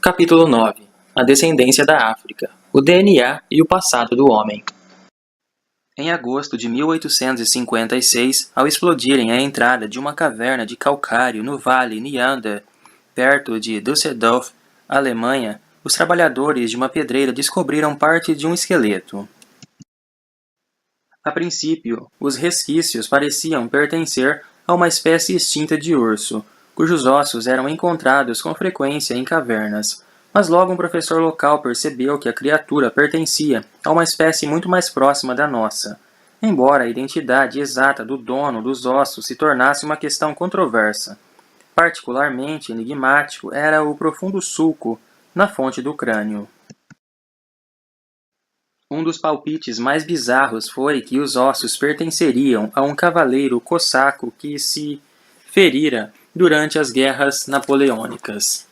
Capítulo 9. A descendência da África, o DNA e o passado do homem. Em agosto de 1856, ao explodirem a entrada de uma caverna de calcário no Vale Neander, perto de Düsseldorf, Alemanha, os trabalhadores de uma pedreira descobriram parte de um esqueleto. A princípio, os resquícios pareciam pertencer a uma espécie extinta de urso, cujos ossos eram encontrados com frequência em cavernas, mas logo um professor local percebeu que a criatura pertencia a uma espécie muito mais próxima da nossa, embora a identidade exata do dono dos ossos se tornasse uma questão controversa. Particularmente enigmático era o profundo sulco na fonte do crânio. Um dos palpites mais bizarros foi que os ossos pertenceriam a um cavaleiro cossaco que se ferira durante as guerras napoleônicas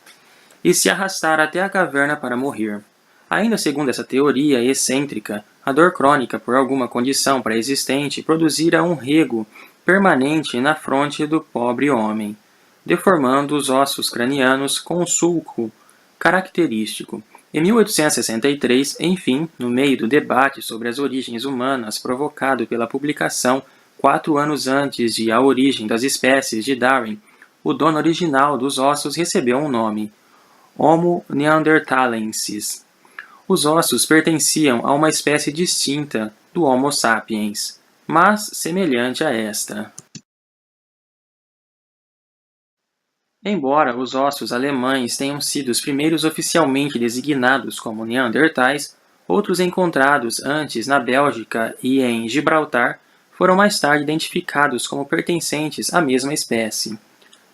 e se arrastara até a caverna para morrer. Ainda segundo essa teoria excêntrica, a dor crônica por alguma condição pré-existente produzira um rego permanente na fronte do pobre homem, deformando os ossos cranianos com um sulco característico. Em 1863, enfim, no meio do debate sobre as origens humanas provocado pela publicação, 4 anos antes de A Origem das Espécies de Darwin, o dono original dos ossos recebeu um nome: Homo neanderthalensis. Os ossos pertenciam a uma espécie distinta do Homo sapiens, mas semelhante a esta. Embora os ossos alemães tenham sido os primeiros oficialmente designados como neandertais, outros encontrados antes na Bélgica e em Gibraltar foram mais tarde identificados como pertencentes à mesma espécie.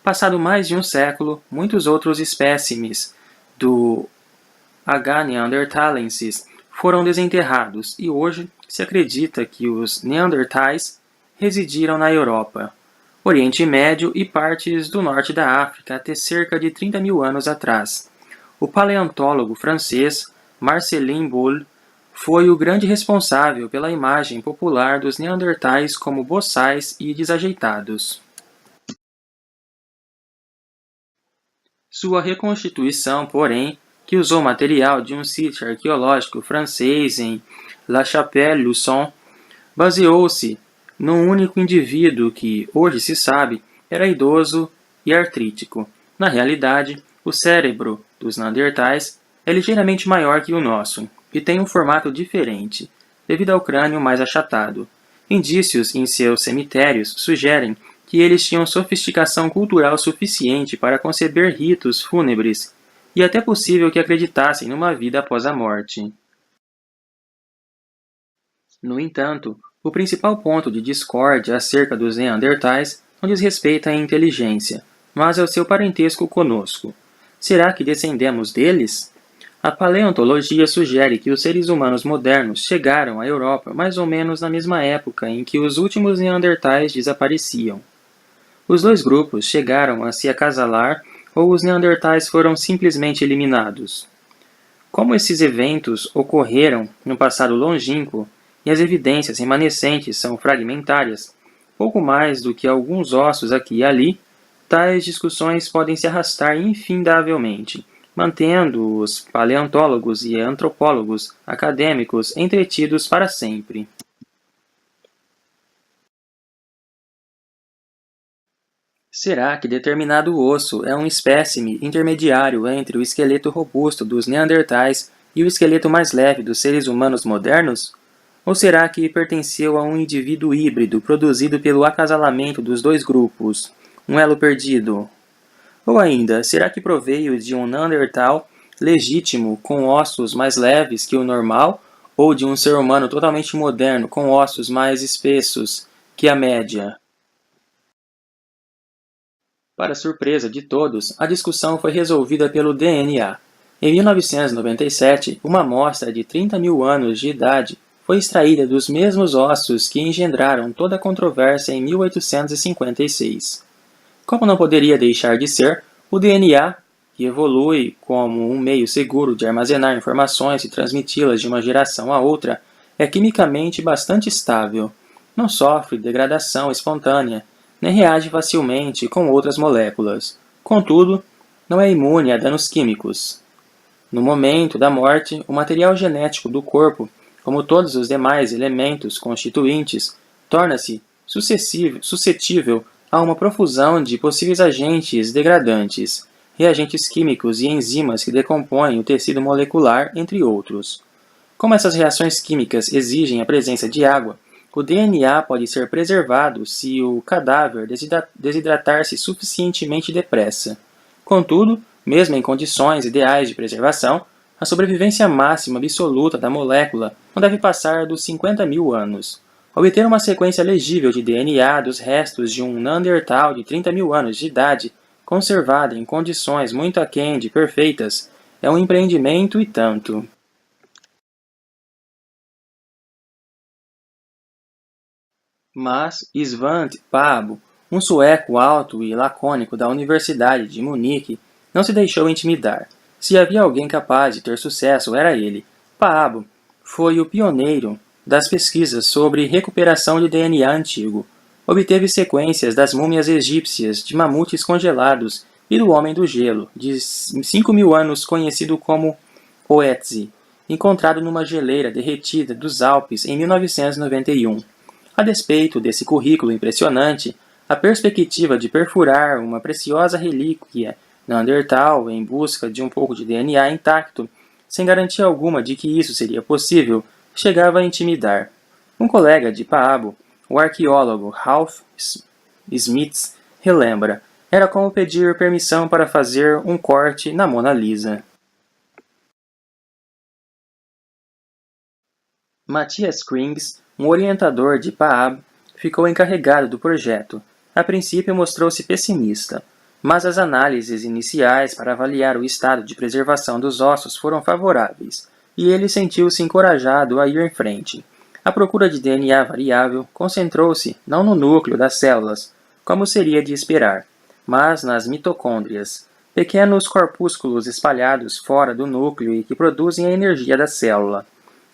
Passado mais de um século, muitos outros espécimes do H. neanderthalensis foram desenterrados e hoje se acredita que os neandertais residiram na Europa, Oriente Médio e partes do norte da África até cerca de 30 mil anos atrás. O paleontólogo francês Marcellin Boule foi o grande responsável pela imagem popular dos neandertais como boçais e desajeitados. Sua reconstituição, porém, que usou material de um sítio arqueológico francês em La Chapelle-Luçon, baseou-se num único indivíduo que, hoje se sabe, era idoso e artrítico. Na realidade, o cérebro dos neandertais é ligeiramente maior que o nosso e tem um formato diferente, devido ao crânio mais achatado. Indícios em seus cemitérios sugerem que eles tinham sofisticação cultural suficiente para conceber ritos fúnebres e até possível que acreditassem numa vida após a morte. No entanto, o principal ponto de discórdia acerca dos neandertais não diz respeito à inteligência, mas ao seu parentesco conosco. Será que descendemos deles? A paleontologia sugere que os seres humanos modernos chegaram à Europa mais ou menos na mesma época em que os últimos neandertais desapareciam. Os dois grupos chegaram a se acasalar ou os neandertais foram simplesmente eliminados? Como esses eventos ocorreram no passado longínquo e as evidências remanescentes são fragmentárias, pouco mais do que alguns ossos aqui e ali, tais discussões podem se arrastar infindavelmente, mantendo os paleontólogos e antropólogos acadêmicos entretidos para sempre. Será que determinado osso é um espécime intermediário entre o esqueleto robusto dos neandertais e o esqueleto mais leve dos seres humanos modernos? Ou será que pertenceu a um indivíduo híbrido produzido pelo acasalamento dos dois grupos, um elo perdido? Ou ainda, será que proveio de um neandertal legítimo com ossos mais leves que o normal, ou de um ser humano totalmente moderno com ossos mais espessos que a média? Para surpresa de todos, a discussão foi resolvida pelo DNA. Em 1997, uma amostra de 30 mil anos de idade foi extraída dos mesmos ossos que engendraram toda a controvérsia em 1856. Como não poderia deixar de ser, o DNA, que evolui como um meio seguro de armazenar informações e transmiti-las de uma geração a outra, é quimicamente bastante estável. Não sofre degradação espontânea, nem reage facilmente com outras moléculas. Contudo, não é imune a danos químicos. No momento da morte, o material genético do corpo, como todos os demais elementos constituintes, torna-se suscetível a uma profusão de possíveis agentes degradantes, reagentes químicos e enzimas que decompõem o tecido molecular, entre outros. Como essas reações químicas exigem a presença de água, o DNA pode ser preservado se o cadáver desidratar-se suficientemente depressa. Contudo, mesmo em condições ideais de preservação, a sobrevivência máxima absoluta da molécula não deve passar dos 50.000 anos. Obter uma sequência legível de DNA dos restos de um Neandertal de 30.000 anos de idade, conservada em condições muito aquém de perfeitas, é um empreendimento e tanto. Mas Svante Pääbo, um sueco alto e lacônico da Universidade de Munique, não se deixou intimidar. Se havia alguém capaz de ter sucesso, era ele. Pääbo foi o pioneiro das pesquisas sobre recuperação de DNA antigo. Obteve sequências das múmias egípcias, de mamutes congelados e do Homem do Gelo, de 5.000 anos conhecido como Coetzee, encontrado numa geleira derretida dos Alpes em 1991. A despeito desse currículo impressionante, a perspectiva de perfurar uma preciosa relíquia Neandertal em busca de um pouco de DNA intacto, sem garantia alguma de que isso seria possível, chegava a intimidar. Um colega de Paabo, o arqueólogo Ralph Smits, relembra: era como pedir permissão para fazer um corte na Mona Lisa. Matthias Krings, um orientador de Paab, ficou encarregado do projeto. A princípio mostrou-se pessimista, mas as análises iniciais para avaliar o estado de preservação dos ossos foram favoráveis, e ele sentiu-se encorajado a ir em frente. A procura de DNA variável concentrou-se não no núcleo das células, como seria de esperar, mas nas mitocôndrias, pequenos corpúsculos espalhados fora do núcleo e que produzem a energia da célula.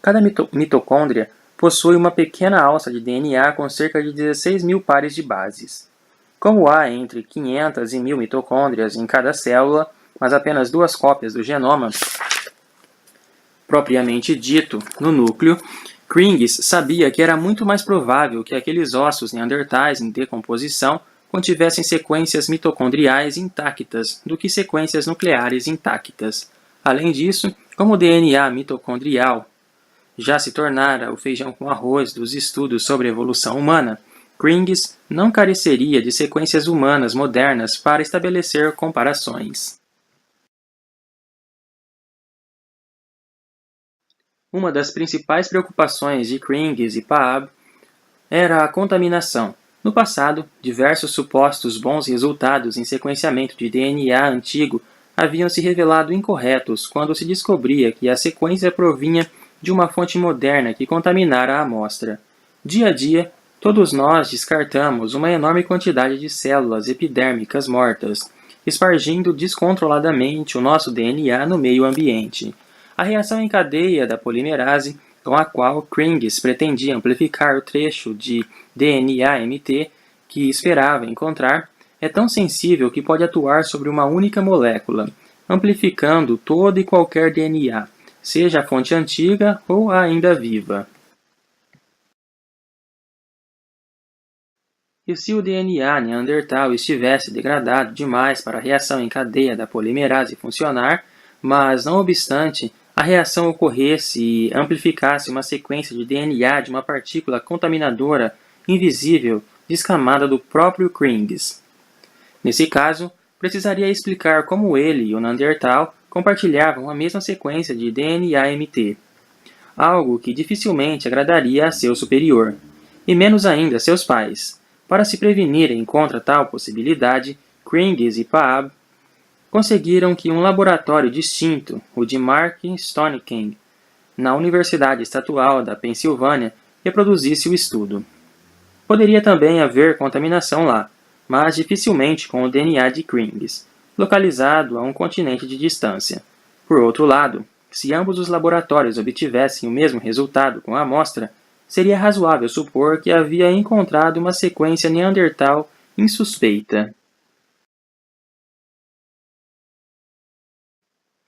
Cada mitocôndria possui uma pequena alça de DNA com cerca de 16.000 pares de bases. Como há entre 500 e 1.000 mitocôndrias em cada célula, mas apenas 2 cópias do genoma propriamente dito no núcleo, Krings sabia que era muito mais provável que aqueles ossos neandertais em decomposição contivessem sequências mitocondriais intactas do que sequências nucleares intactas. Além disso, como o DNA mitocondrial já se tornara o feijão com arroz dos estudos sobre a evolução humana, Krings não careceria de sequências humanas modernas para estabelecer comparações. Uma das principais preocupações de Krings e Paab era a contaminação. No passado, diversos supostos bons resultados em sequenciamento de DNA antigo haviam se revelado incorretos quando se descobria que a sequência provinha de uma fonte moderna que contaminara a amostra. Dia a dia, todos nós descartamos uma enorme quantidade de células epidérmicas mortas, espargindo descontroladamente o nosso DNA no meio ambiente. A reação em cadeia da polimerase, com a qual Krings pretendia amplificar o trecho de DNA-MT que esperava encontrar, é tão sensível que pode atuar sobre uma única molécula, amplificando todo e qualquer DNA, seja a fonte antiga ou a ainda viva. E se o DNA neandertal estivesse degradado demais para a reação em cadeia da polimerase funcionar, mas, não obstante, a reação ocorresse e amplificasse uma sequência de DNA de uma partícula contaminadora invisível descamada do próprio Krings? Nesse caso, precisaria explicar como ele e o Neandertal compartilhavam a mesma sequência de DNA-MT, algo que dificilmente agradaria a seu superior, e menos ainda a seus pais. Para se prevenirem contra tal possibilidade, Krings e Paab conseguiram que um laboratório distinto, o de Mark Stoneking, na Universidade Estadual da Pensilvânia, reproduzisse o estudo. Poderia também haver contaminação lá, mas dificilmente com o DNA de Krings, localizado a um continente de distância. Por outro lado, se ambos os laboratórios obtivessem o mesmo resultado com a amostra, seria razoável supor que havia encontrado uma sequência neandertal insuspeita.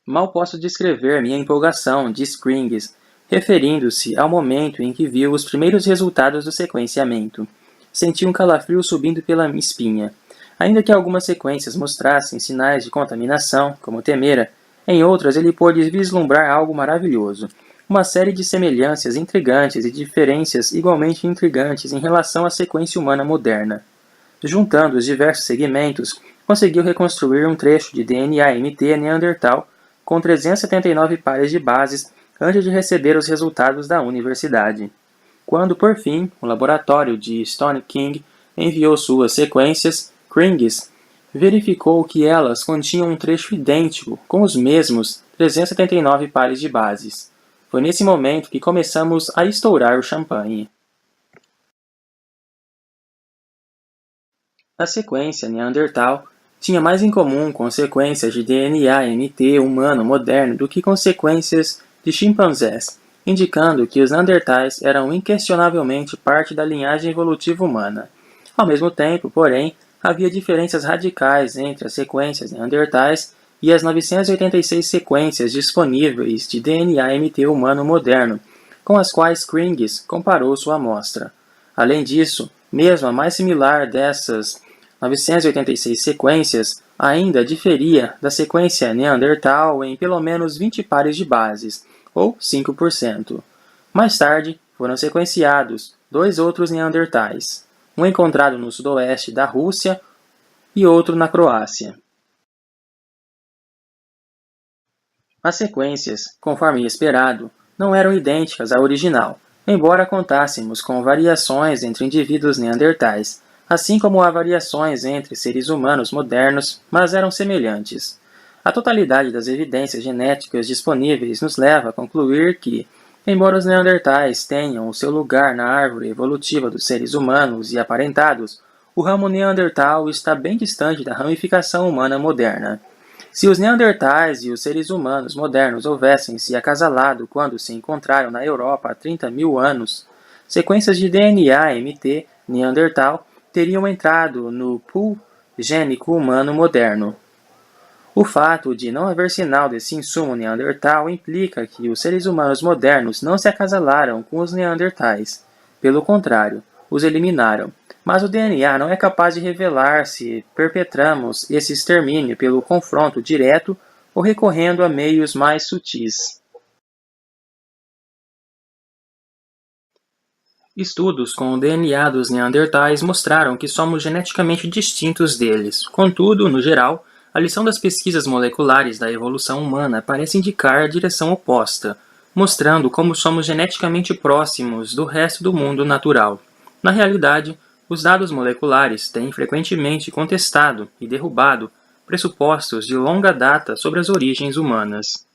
Mal posso descrever minha empolgação, diz Krings, referindo-se ao momento em que viu os primeiros resultados do sequenciamento. Senti um calafrio subindo pela espinha. Ainda que algumas sequências mostrassem sinais de contaminação, como temera, em outras ele pôde vislumbrar algo maravilhoso. Uma série de semelhanças intrigantes e diferenças igualmente intrigantes em relação à sequência humana moderna. Juntando os diversos segmentos, conseguiu reconstruir um trecho de DNA-MT neandertal com 379 pares de bases antes de receber os resultados da universidade. Quando, por fim, o laboratório de Stone King enviou suas sequências, Krings verificou que elas continham um trecho idêntico, com os mesmos 379 pares de bases. Foi nesse momento que começamos a estourar o champanhe. A sequência Neandertal tinha mais em comum com sequências de DNA-MT humano moderno do que com sequências de chimpanzés, indicando que os Neandertais eram inquestionavelmente parte da linhagem evolutiva humana. Ao mesmo tempo, porém, havia diferenças radicais entre as sequências Neandertais e as 986 sequências disponíveis de DNA-MT humano moderno, com as quais Krings comparou sua amostra. Além disso, mesmo a mais similar dessas 986 sequências ainda diferia da sequência Neandertal em pelo menos 20 pares de bases, ou 5%. Mais tarde, foram sequenciados dois outros Neandertais, um encontrado no sudoeste da Rússia e outro na Croácia. As sequências, conforme esperado, não eram idênticas à original, embora contássemos com variações entre indivíduos neandertais, assim como há variações entre seres humanos modernos, mas eram semelhantes. A totalidade das evidências genéticas disponíveis nos leva a concluir que, embora os neandertais tenham o seu lugar na árvore evolutiva dos seres humanos e aparentados, o ramo neandertal está bem distante da ramificação humana moderna. Se os neandertais e os seres humanos modernos houvessem se acasalado quando se encontraram na Europa há 30 mil anos, sequências de DNA-MT neandertal teriam entrado no pool gênico humano moderno. O fato de não haver sinal desse insumo neandertal implica que os seres humanos modernos não se acasalaram com os neandertais. Pelo contrário, os eliminaram. Mas o DNA não é capaz de revelar se perpetramos esse extermínio pelo confronto direto ou recorrendo a meios mais sutis. Estudos com o DNA dos neandertais mostraram que somos geneticamente distintos deles. Contudo, no geral, a lição das pesquisas moleculares da evolução humana parece indicar a direção oposta, mostrando como somos geneticamente próximos do resto do mundo natural. Na realidade, os dados moleculares têm frequentemente contestado e derrubado pressupostos de longa data sobre as origens humanas.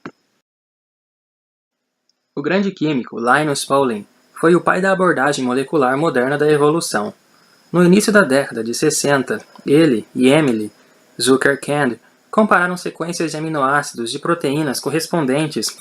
O grande químico Linus Pauling foi o pai da abordagem molecular moderna da evolução. No início da década de 60, ele e Emily Zuckerkand compararam sequências de aminoácidos de proteínas correspondentes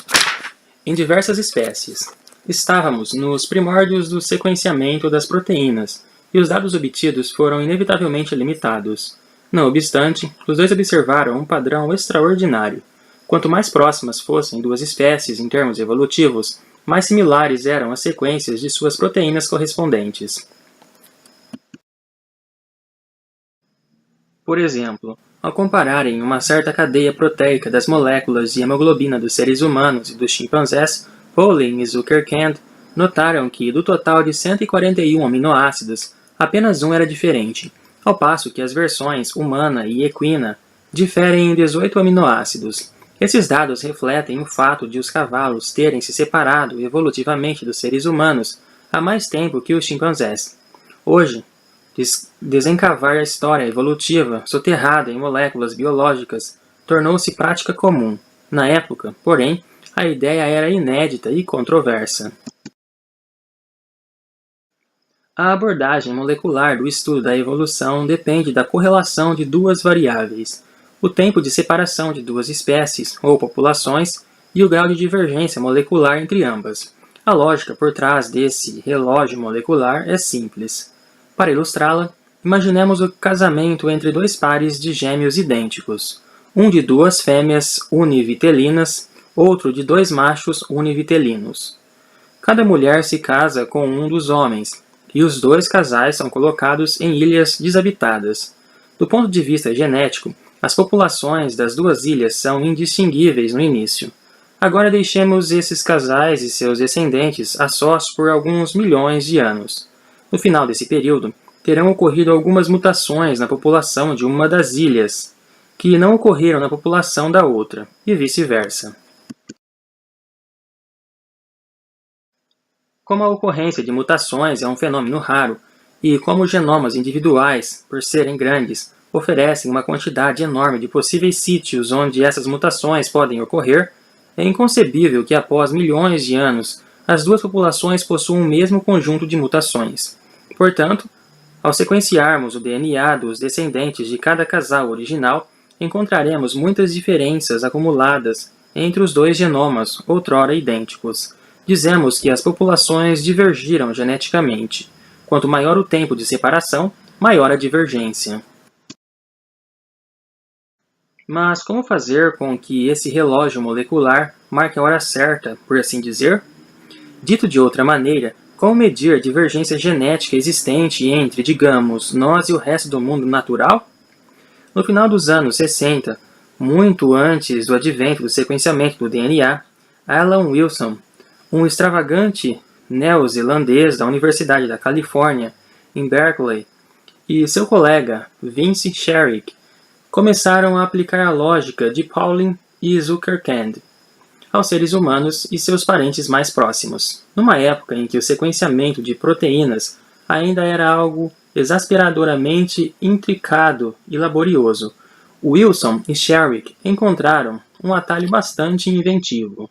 em diversas espécies. Estávamos nos primórdios do sequenciamento das proteínas, e os dados obtidos foram inevitavelmente limitados. Não obstante, os dois observaram um padrão extraordinário. Quanto mais próximas fossem duas espécies em termos evolutivos, mais similares eram as sequências de suas proteínas correspondentes. Por exemplo, ao compararem uma certa cadeia proteica das moléculas de hemoglobina dos seres humanos e dos chimpanzés, Pauling e Zuckerkand notaram que, do total de 141 aminoácidos, apenas um era diferente, ao passo que as versões humana e equina diferem em 18 aminoácidos. Esses dados refletem o fato de os cavalos terem se separado evolutivamente dos seres humanos há mais tempo que os chimpanzés. Hoje, desencavar a história evolutiva soterrada em moléculas biológicas tornou-se prática comum. Na época, porém, a ideia era inédita e controversa. A abordagem molecular do estudo da evolução depende da correlação de duas variáveis: o tempo de separação de duas espécies ou populações e o grau de divergência molecular entre ambas. A lógica por trás desse relógio molecular é simples. Para ilustrá-la, imaginemos o casamento entre dois pares de gêmeos idênticos. um de 2 fêmeas univitelinas, outro de 2 machos univitelinos. Cada mulher se casa com um dos homens, e os 2 casais são colocados em ilhas desabitadas. Do ponto de vista genético, as populações das 2 ilhas são indistinguíveis no início. Agora deixemos esses casais e seus descendentes a sós por alguns milhões de anos. No final desse período, terão ocorrido algumas mutações na população de uma das ilhas, que não ocorreram na população da outra, e vice-versa. Como a ocorrência de mutações é um fenômeno raro, e como os genomas individuais, por serem grandes, oferecem uma quantidade enorme de possíveis sítios onde essas mutações podem ocorrer, é inconcebível que após milhões de anos as 2 populações possuam o mesmo conjunto de mutações. Portanto, ao sequenciarmos o DNA dos descendentes de cada casal original, encontraremos muitas diferenças acumuladas entre os 2 genomas outrora idênticos. Dizemos que as populações divergiram geneticamente. Quanto maior o tempo de separação, maior a divergência. Mas como fazer com que esse relógio molecular marque a hora certa, por assim dizer? Dito de outra maneira, como medir a divergência genética existente entre, digamos, nós e o resto do mundo natural? No final dos anos 60, muito antes do advento do sequenciamento do DNA, Alan Wilson, um extravagante neozelandês da Universidade da Califórnia, em Berkeley, e seu colega Vince Sherrick começaram a aplicar a lógica de Pauling e Zuckerkand aos seres humanos e seus parentes mais próximos, numa época em que o sequenciamento de proteínas ainda era algo exasperadoramente intricado e laborioso. Wilson e Sherrick encontraram um atalho bastante inventivo.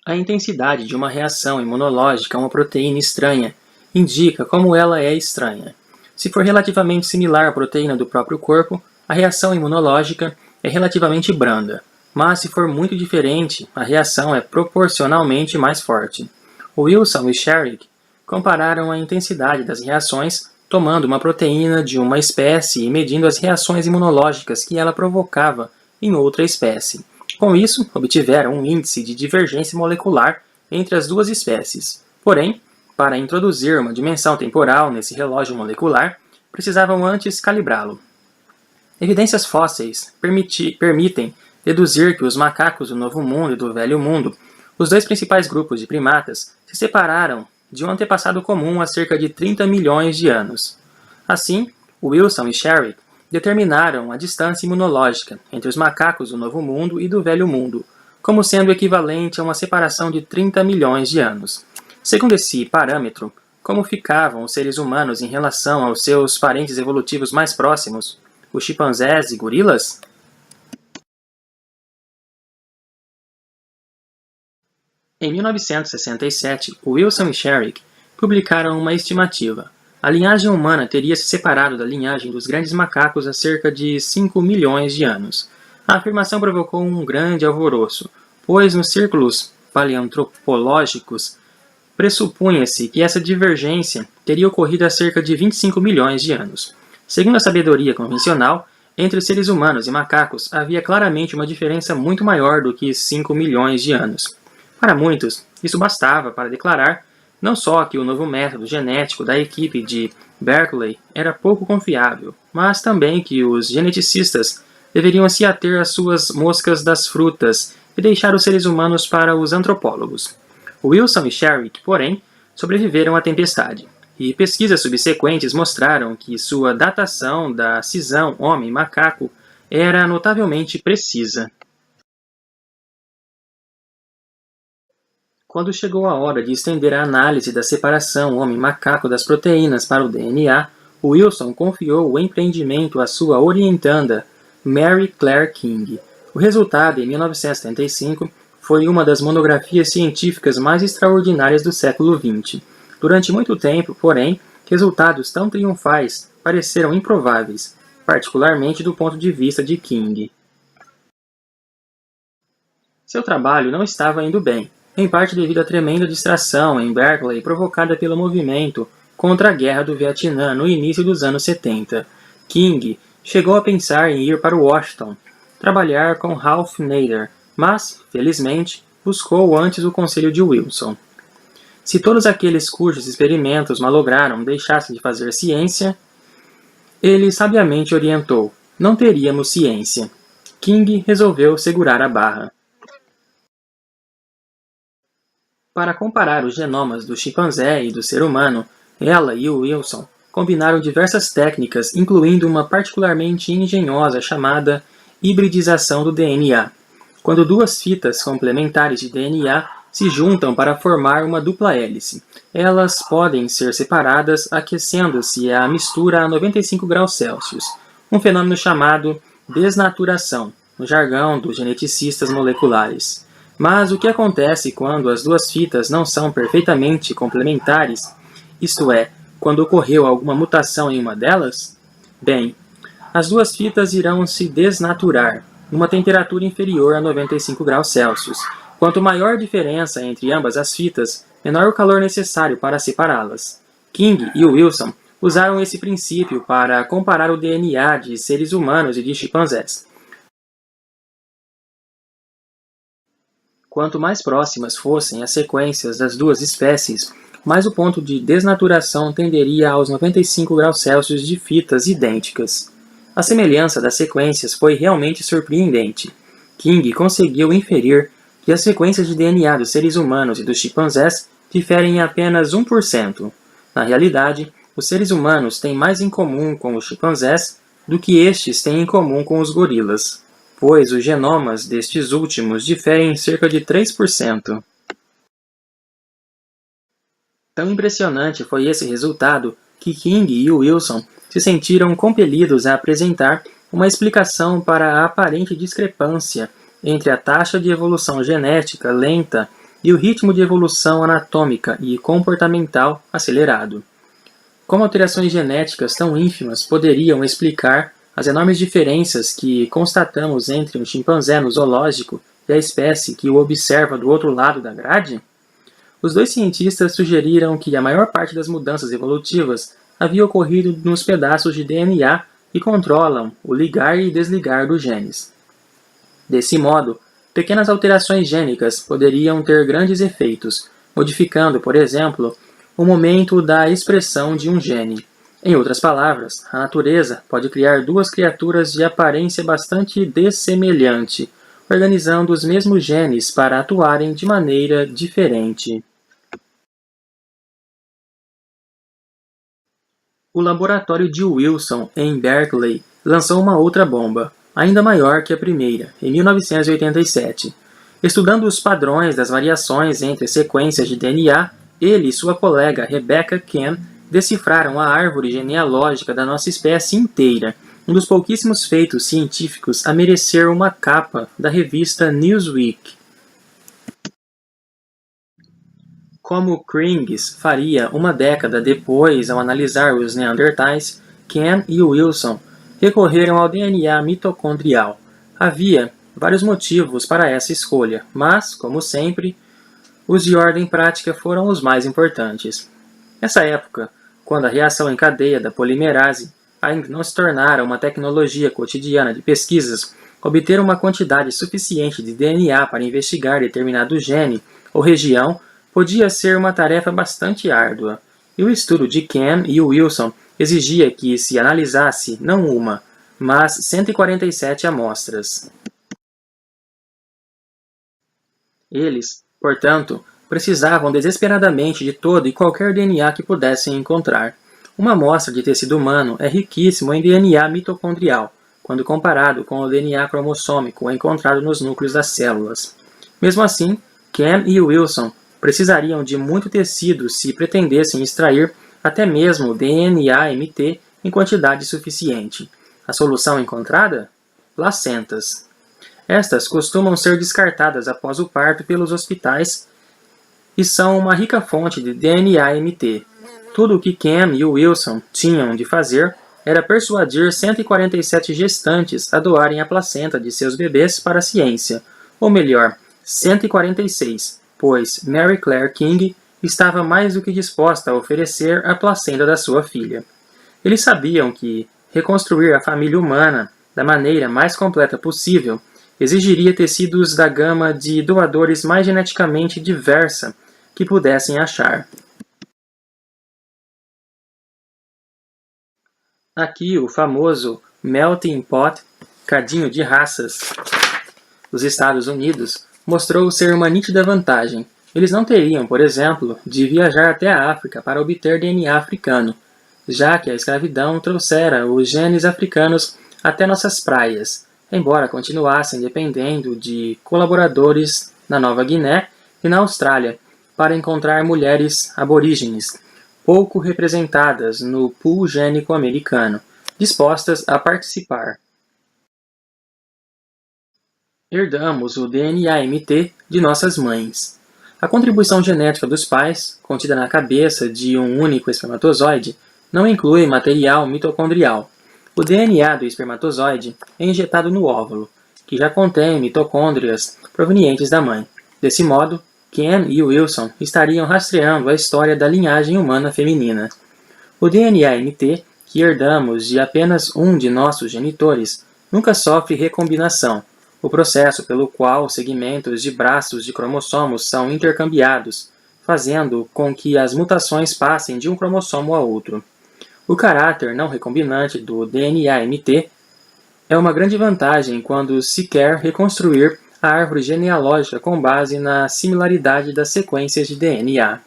A intensidade de uma reação imunológica a uma proteína estranha indica como ela é estranha. Se for relativamente similar à proteína do próprio corpo, a reação imunológica é relativamente branda, mas se for muito diferente, a reação é proporcionalmente mais forte. Wilson e Sherrick compararam a intensidade das reações tomando uma proteína de uma espécie e medindo as reações imunológicas que ela provocava em outra espécie. Com isso, obtiveram um índice de divergência molecular entre as 2 espécies. Porém, para introduzir uma dimensão temporal nesse relógio molecular, precisavam antes calibrá-lo. Evidências fósseis permitem deduzir que os macacos do Novo Mundo e do Velho Mundo, os 2 principais grupos de primatas, se separaram de um antepassado comum há cerca de 30 milhões de anos. Assim, Wilson e Sherrick determinaram a distância imunológica entre os macacos do Novo Mundo e do Velho Mundo, como sendo equivalente a uma separação de 30 milhões de anos. Segundo esse parâmetro, como ficavam os seres humanos em relação aos seus parentes evolutivos mais próximos, os chimpanzés e gorilas? Em 1967, Wilson e Sherrick publicaram uma estimativa. A linhagem humana teria se separado da linhagem dos grandes macacos há cerca de 5 milhões de anos. A afirmação provocou um grande alvoroço, pois nos círculos paleoantropológicos pressupunha-se que essa divergência teria ocorrido há cerca de 25 milhões de anos. Segundo a sabedoria convencional, entre os seres humanos e macacos havia claramente uma diferença muito maior do que 5 milhões de anos. Para muitos, isso bastava para declarar não só que o novo método genético da equipe de Berkeley era pouco confiável, mas também que os geneticistas deveriam se ater às suas moscas das frutas e deixar os seres humanos para os antropólogos. Wilson e Sherrick, porém, sobreviveram à tempestade, e pesquisas subsequentes mostraram que sua datação da cisão homem-macaco era notavelmente precisa. Quando chegou a hora de estender a análise da separação homem-macaco das proteínas para o DNA, Wilson confiou o empreendimento à sua orientanda, Mary Claire King. O resultado, em 1975, foi uma das monografias científicas mais extraordinárias do século XX. Durante muito tempo, porém, resultados tão triunfais pareceram improváveis, particularmente do ponto de vista de King. Seu trabalho não estava indo bem, em parte devido à tremenda distração em Berkeley provocada pelo movimento contra a Guerra do Vietnã no início dos anos 70. King chegou a pensar em ir para Washington, trabalhar com Ralph Nader, mas, felizmente, buscou antes o conselho de Wilson. Se todos aqueles cujos experimentos malograram deixassem de fazer ciência, ele sabiamente orientou: não teríamos ciência. King resolveu segurar a barra. Para comparar os genomas do chimpanzé e do ser humano, ela e o Wilson combinaram diversas técnicas, incluindo uma particularmente engenhosa chamada hibridização do DNA, quando duas fitas complementares de DNA se juntam para formar uma dupla hélice. Elas podem ser separadas aquecendo-se a mistura a 95 graus Celsius, um fenômeno chamado desnaturação, no jargão dos geneticistas moleculares. Mas o que acontece quando as duas fitas não são perfeitamente complementares, isto é, quando ocorreu alguma mutação em uma delas? Bem, as duas fitas irão se desnaturar, numa temperatura inferior a 95 graus Celsius. Quanto maior a diferença entre ambas as fitas, menor o calor necessário para separá-las. King e Wilson usaram esse princípio para comparar o DNA de seres humanos e de chimpanzés. Quanto mais próximas fossem as sequências das duas espécies, mais o ponto de desnaturação tenderia aos 95 graus Celsius de fitas idênticas. A semelhança das sequências foi realmente surpreendente. King conseguiu inferir que as sequências de DNA dos seres humanos e dos chimpanzés diferem em apenas 1%. Na realidade, os seres humanos têm mais em comum com os chimpanzés do que estes têm em comum com os gorilas, pois os genomas destes últimos diferem em cerca de 3%. Tão impressionante foi esse resultado que King e Wilson se sentiram compelidos a apresentar uma explicação para a aparente discrepância entre a taxa de evolução genética lenta e o ritmo de evolução anatômica e comportamental acelerado. Como alterações genéticas tão ínfimas poderiam explicar as enormes diferenças que constatamos entre um chimpanzé no zoológico e a espécie que o observa do outro lado da grade? Os dois cientistas sugeriram que a maior parte das mudanças evolutivas havia ocorrido nos pedaços de DNA que controlam o ligar e desligar dos genes. Desse modo, pequenas alterações gênicas poderiam ter grandes efeitos, modificando, por exemplo, o momento da expressão de um gene. Em outras palavras, a natureza pode criar duas criaturas de aparência bastante dessemelhante, organizando os mesmos genes para atuarem de maneira diferente. O laboratório de Wilson, em Berkeley, lançou uma outra bomba, ainda maior que a primeira, em 1987. Estudando os padrões das variações entre sequências de DNA, ele e sua colega Rebecca Ken decifraram a árvore genealógica da nossa espécie inteira, um dos pouquíssimos feitos científicos a merecer uma capa da revista Newsweek. Como Krings faria uma década depois ao analisar os Neandertais, Ken e Wilson recorreram ao DNA mitocondrial. Havia vários motivos para essa escolha, mas, como sempre, os de ordem prática foram os mais importantes. Nessa época, quando a reação em cadeia da polimerase ainda não se tornara uma tecnologia cotidiana de pesquisas, obter uma quantidade suficiente de DNA para investigar determinado gene ou região podia ser uma tarefa bastante árdua, e o estudo de Ken e Wilson exigia que se analisasse não uma, mas 147 amostras. Eles, portanto, precisavam desesperadamente de todo e qualquer DNA que pudessem encontrar. Uma amostra de tecido humano é riquíssimo em DNA mitocondrial, quando comparado com o DNA cromossômico encontrado nos núcleos das células. Mesmo assim, Ken e Wilson precisariam de muito tecido se pretendessem extrair até mesmo DNA-MT em quantidade suficiente. A solução encontrada? Placentas. Estas costumam ser descartadas após o parto pelos hospitais e são uma rica fonte de DNA-MT. Tudo o que Ken e Wilson tinham de fazer era persuadir 147 gestantes a doarem a placenta de seus bebês para a ciência, ou melhor, 146, pois Mary Claire King estava mais do que disposta a oferecer a placenta da sua filha. Eles sabiam que, reconstruir a família humana da maneira mais completa possível exigiria tecidos da gama de doadores mais geneticamente diversa que pudessem achar. Aqui o famoso Melting Pot, cadinho de raças dos Estados Unidos, mostrou ser uma nítida vantagem. Eles não teriam, por exemplo, de viajar até a África para obter DNA africano, já que a escravidão trouxera os genes africanos até nossas praias, embora continuassem dependendo de colaboradores na Nova Guiné e na Austrália para encontrar mulheres aborígenes, pouco representadas no pool gênico americano, dispostas a participar. Herdamos o DNA-MT de nossas mães. A contribuição genética dos pais, contida na cabeça de um único espermatozoide, não inclui material mitocondrial. O DNA do espermatozoide é injetado no óvulo, que já contém mitocôndrias provenientes da mãe. Desse modo, Ken e Wilson estariam rastreando a história da linhagem humana feminina. O DNA-MT, que herdamos de apenas um de nossos genitores, nunca sofre recombinação, o processo pelo qual segmentos de braços de cromossomos são intercambiados, fazendo com que as mutações passem de um cromossomo a outro. O caráter não recombinante do DNA-MT é uma grande vantagem quando se quer reconstruir a árvore genealógica com base na similaridade das sequências de DNA.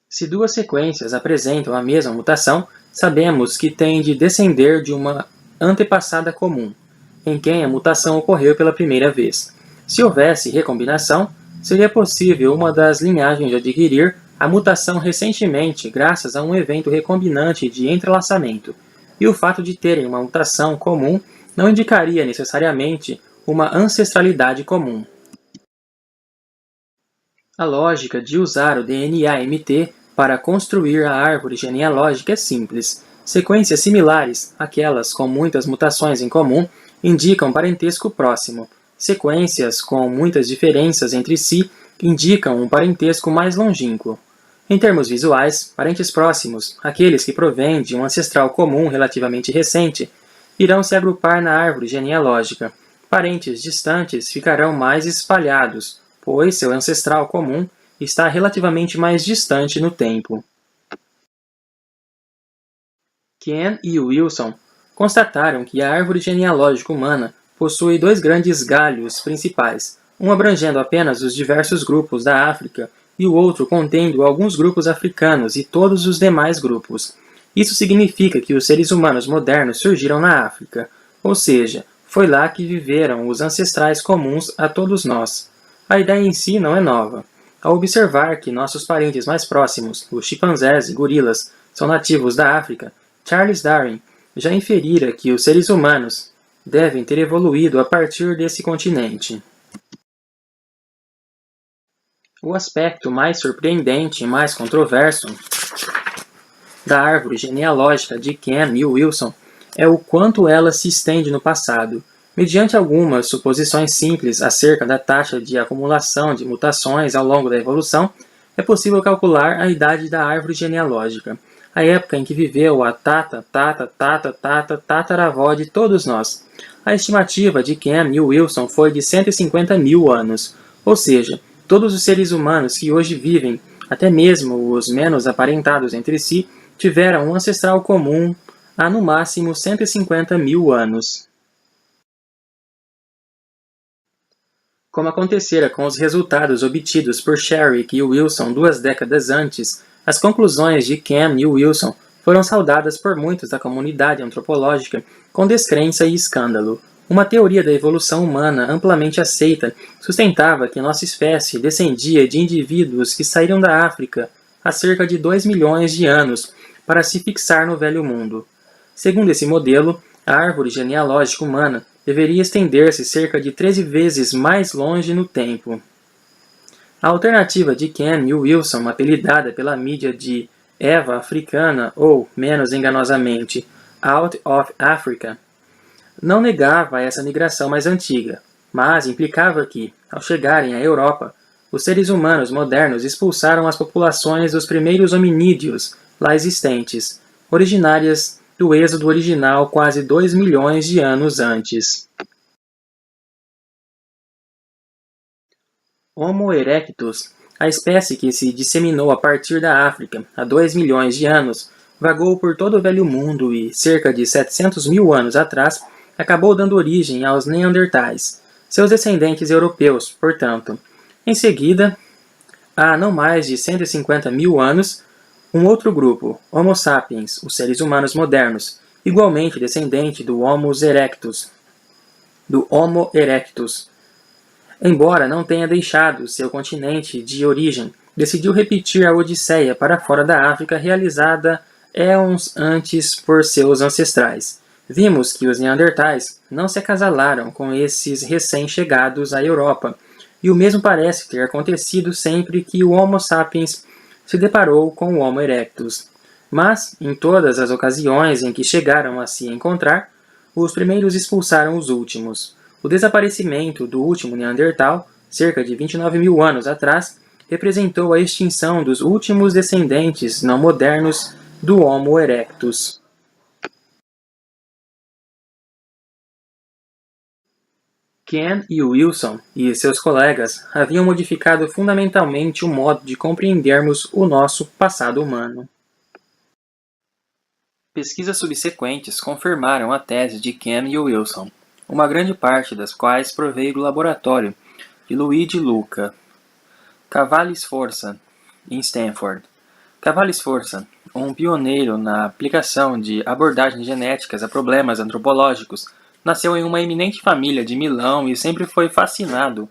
Se duas sequências apresentam a mesma mutação, sabemos que têm de descender de uma antepassada comum, em quem a mutação ocorreu pela primeira vez. Se houvesse recombinação, seria possível uma das linhagens adquirir a mutação recentemente graças a um evento recombinante de entrelaçamento, e o fato de terem uma mutação comum não indicaria necessariamente uma ancestralidade comum. A lógica de usar o DNA-MT para construir a árvore genealógica é simples. Sequências similares, aquelas com muitas mutações em comum, indicam parentesco próximo. Sequências com muitas diferenças entre si indicam um parentesco mais longínquo. Em termos visuais, parentes próximos, aqueles que provêm de um ancestral comum relativamente recente, irão se agrupar na árvore genealógica. Parentes distantes ficarão mais espalhados, pois seu ancestral comum está relativamente mais distante no tempo. Ken e Wilson constataram que a árvore genealógica humana possui dois grandes galhos principais, um abrangendo apenas os diversos grupos da África e o outro contendo alguns grupos africanos e todos os demais grupos. Isso significa que os seres humanos modernos surgiram na África, ou seja, foi lá que viveram os ancestrais comuns a todos nós. A ideia em si não é nova. Ao observar que nossos parentes mais próximos, os chimpanzés e gorilas, são nativos da África, Charles Darwin já inferira que os seres humanos devem ter evoluído a partir desse continente. O aspecto mais surpreendente e mais controverso da árvore genealógica de Ken e Wilson é o quanto ela se estende no passado. Mediante algumas suposições simples acerca da taxa de acumulação de mutações ao longo da evolução, é possível calcular a idade da árvore genealógica, a época em que viveu a tataravó de todos nós. A estimativa de Ken e Wilson foi de 150 mil anos, ou seja, todos os seres humanos que hoje vivem, até mesmo os menos aparentados entre si, tiveram um ancestral comum há no máximo 150 mil anos. Como acontecera com os resultados obtidos por Sherrick e Wilson 2 décadas antes, as conclusões de Ken e Wilson foram saudadas por muitos da comunidade antropológica com descrença e escândalo. Uma teoria da evolução humana amplamente aceita sustentava que nossa espécie descendia de indivíduos que saíram da África há cerca de 2 milhões de anos para se fixar no Velho Mundo. Segundo esse modelo, a árvore genealógica humana deveria estender-se cerca de 13 vezes mais longe no tempo. A alternativa de Ken e Wilson, apelidada pela mídia de Eva africana ou, menos enganosamente, Out of Africa, não negava essa migração mais antiga, mas implicava que, ao chegarem à Europa, os seres humanos modernos expulsaram as populações dos primeiros hominídeos lá existentes, originárias do êxodo original quase 2 milhões de anos antes. Homo erectus, a espécie que se disseminou a partir da África há 2 milhões de anos, vagou por todo o Velho Mundo e, cerca de 700 mil anos atrás, acabou dando origem aos Neandertais, seus descendentes europeus, portanto. Em seguida, há não mais de 150 mil anos, um outro grupo, Homo sapiens, os seres humanos modernos, igualmente descendente do Homo erectus. Embora não tenha deixado seu continente de origem, decidiu repetir a odisseia para fora da África realizada éons antes por seus ancestrais. Vimos que os Neandertais não se acasalaram com esses recém-chegados à Europa, e o mesmo parece ter acontecido sempre que o Homo sapiens se deparou com o Homo erectus. Mas, em todas as ocasiões em que chegaram a se encontrar, os primeiros expulsaram os últimos. O desaparecimento do último Neandertal, cerca de 29 mil anos atrás, representou a extinção dos últimos descendentes não modernos do Homo erectus. Ken e Wilson e seus colegas haviam modificado fundamentalmente o modo de compreendermos o nosso passado humano. Pesquisas subsequentes confirmaram a tese de Ken e Wilson, uma grande parte das quais proveio do laboratório de Luigi Luca Cavalli-Sforza, em Stanford. Cavalli-Sforza, um pioneiro na aplicação de abordagens genéticas a problemas antropológicos, nasceu em uma eminente família de Milão e sempre foi fascinado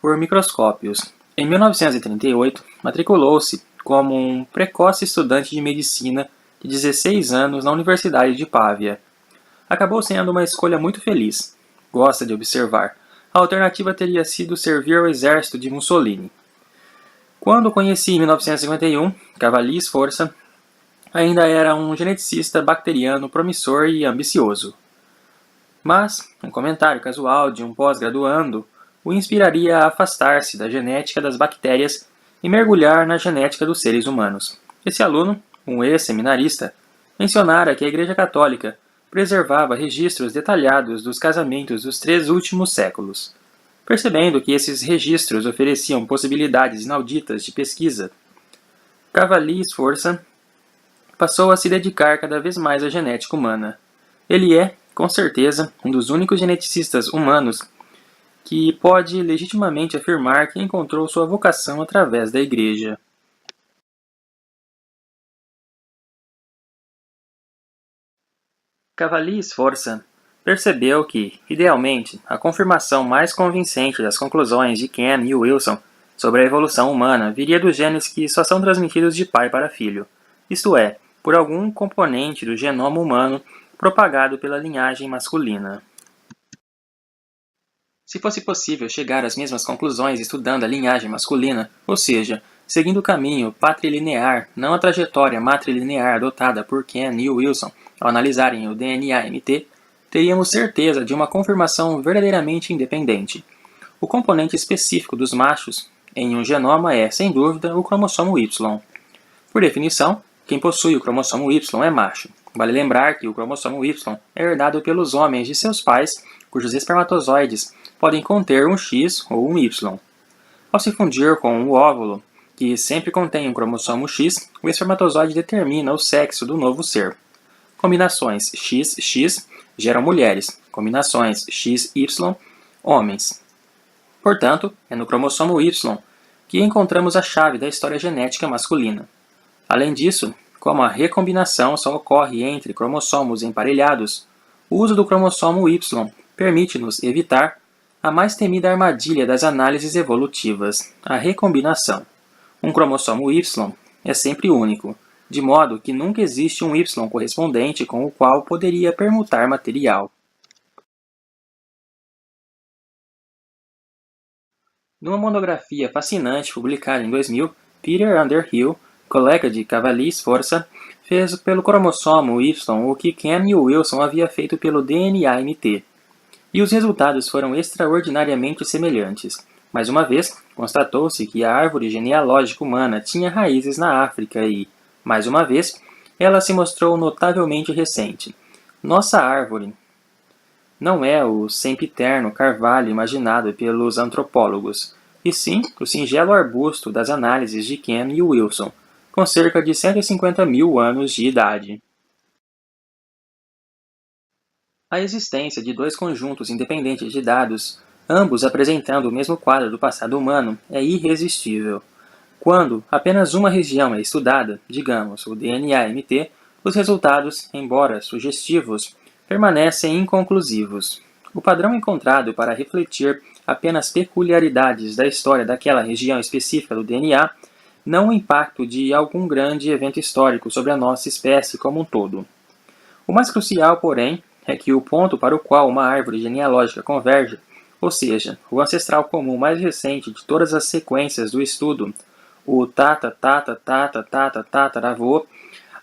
por microscópios. Em 1938, matriculou-se como um precoce estudante de medicina de 16 anos na Universidade de Pávia. Acabou sendo uma escolha muito feliz. Gosta de observar. A alternativa teria sido servir ao exército de Mussolini. Quando o conheci em 1951, Cavalli-Sforza ainda era um geneticista bacteriano promissor e ambicioso. Mas, um comentário casual de um pós-graduando o inspiraria a afastar-se da genética das bactérias e mergulhar na genética dos seres humanos. Esse aluno, um ex-seminarista, mencionara que a Igreja Católica preservava registros detalhados dos casamentos dos 3 últimos séculos. Percebendo que esses registros ofereciam possibilidades inauditas de pesquisa, Cavalli-Sforza passou a se dedicar cada vez mais à genética humana. Ele é, com certeza, um dos únicos geneticistas humanos que pode legitimamente afirmar que encontrou sua vocação através da Igreja. Cavalli-Sforza percebeu que, idealmente, a confirmação mais convincente das conclusões de Ken e Wilson sobre a evolução humana viria dos genes que só são transmitidos de pai para filho, isto é, por algum componente do genoma humano propagado pela linhagem masculina. Se fosse possível chegar às mesmas conclusões estudando a linhagem masculina, ou seja, seguindo o caminho patrilinear, não a trajetória matrilinear adotada por Ken e Wilson ao analisarem o DNA-MT, teríamos certeza de uma confirmação verdadeiramente independente. O componente específico dos machos em um genoma é, sem dúvida, o cromossomo Y. Por definição, quem possui o cromossomo Y é macho. Vale lembrar que o cromossomo Y é herdado pelos homens de seus pais, cujos espermatozoides podem conter um X ou um Y. Ao se fundir com o óvulo, que sempre contém um cromossomo X, o espermatozoide determina o sexo do novo ser. Combinações XX geram mulheres, combinações XY, homens. Portanto, é no cromossomo Y que encontramos a chave da história genética masculina. Além disso, como a recombinação só ocorre entre cromossomos emparelhados, o uso do cromossomo Y permite-nos evitar a mais temida armadilha das análises evolutivas, a recombinação. Um cromossomo Y é sempre único, de modo que nunca existe um Y correspondente com o qual poderia permutar material. Numa monografia fascinante publicada em 2000, Peter Underhill, colega de Cavalli-Sforza, fez pelo cromossomo Y o que Ken e Wilson havia feito pelo DNA-MT. E os resultados foram extraordinariamente semelhantes. Mais uma vez, constatou-se que a árvore genealógica humana tinha raízes na África e, Mais uma vez, ela se mostrou notavelmente recente. Nossa árvore não é o sempiterno carvalho imaginado pelos antropólogos, e sim o singelo arbusto das análises de Ken e Wilson, com cerca de 150 mil anos de idade. A existência de dois conjuntos independentes de dados, ambos apresentando o mesmo quadro do passado humano, é irresistível. Quando apenas uma região é estudada, digamos o DNA-MT, os resultados, embora sugestivos, permanecem inconclusivos. O padrão encontrado para refletir apenas peculiaridades da história daquela região específica do DNA, não o impacto de algum grande evento histórico sobre a nossa espécie como um todo. O mais crucial, porém, é que o ponto para o qual uma árvore genealógica converge, ou seja, o ancestral comum mais recente de todas as sequências do estudo, o tataravô,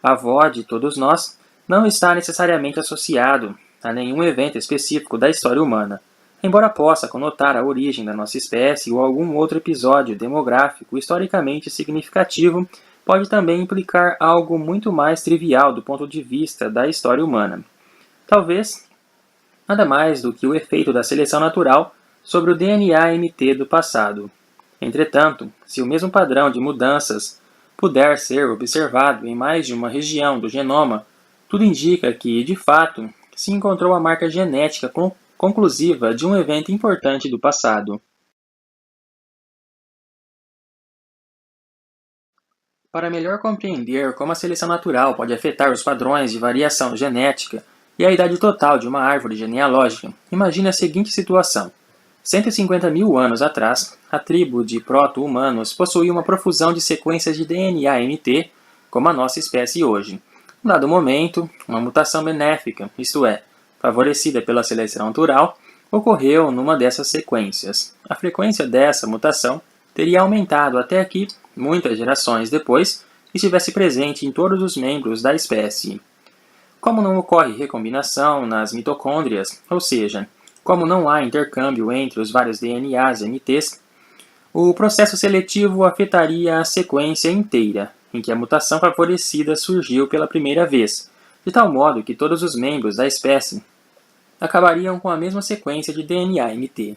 avó de todos nós, não está necessariamente associado a nenhum evento específico da história humana, embora possa conotar a origem da nossa espécie ou algum outro episódio demográfico historicamente significativo, pode também implicar algo muito mais trivial do ponto de vista da história humana. Talvez nada mais do que o efeito da seleção natural sobre o DNA-MT do passado. Entretanto, se o mesmo padrão de mudanças puder ser observado em mais de uma região do genoma, tudo indica que, de fato, se encontrou a marca genética conclusiva de um evento importante do passado. Para melhor compreender como a seleção natural pode afetar os padrões de variação genética e a idade total de uma árvore genealógica, imagine a seguinte situação. 150 mil anos atrás, a tribo de proto-humanos possuía uma profusão de sequências de DNA-MT, como a nossa espécie hoje. Em dado momento, uma mutação benéfica, isto é, favorecida pela seleção natural, ocorreu numa dessas sequências. A frequência dessa mutação teria aumentado até que, muitas gerações depois, estivesse presente em todos os membros da espécie. Como não ocorre recombinação nas mitocôndrias, ou seja, como não há intercâmbio entre os vários DNAs MTs, o processo seletivo afetaria a sequência inteira, em que a mutação favorecida surgiu pela primeira vez, de tal modo que todos os membros da espécie acabariam com a mesma sequência de DNA-MT.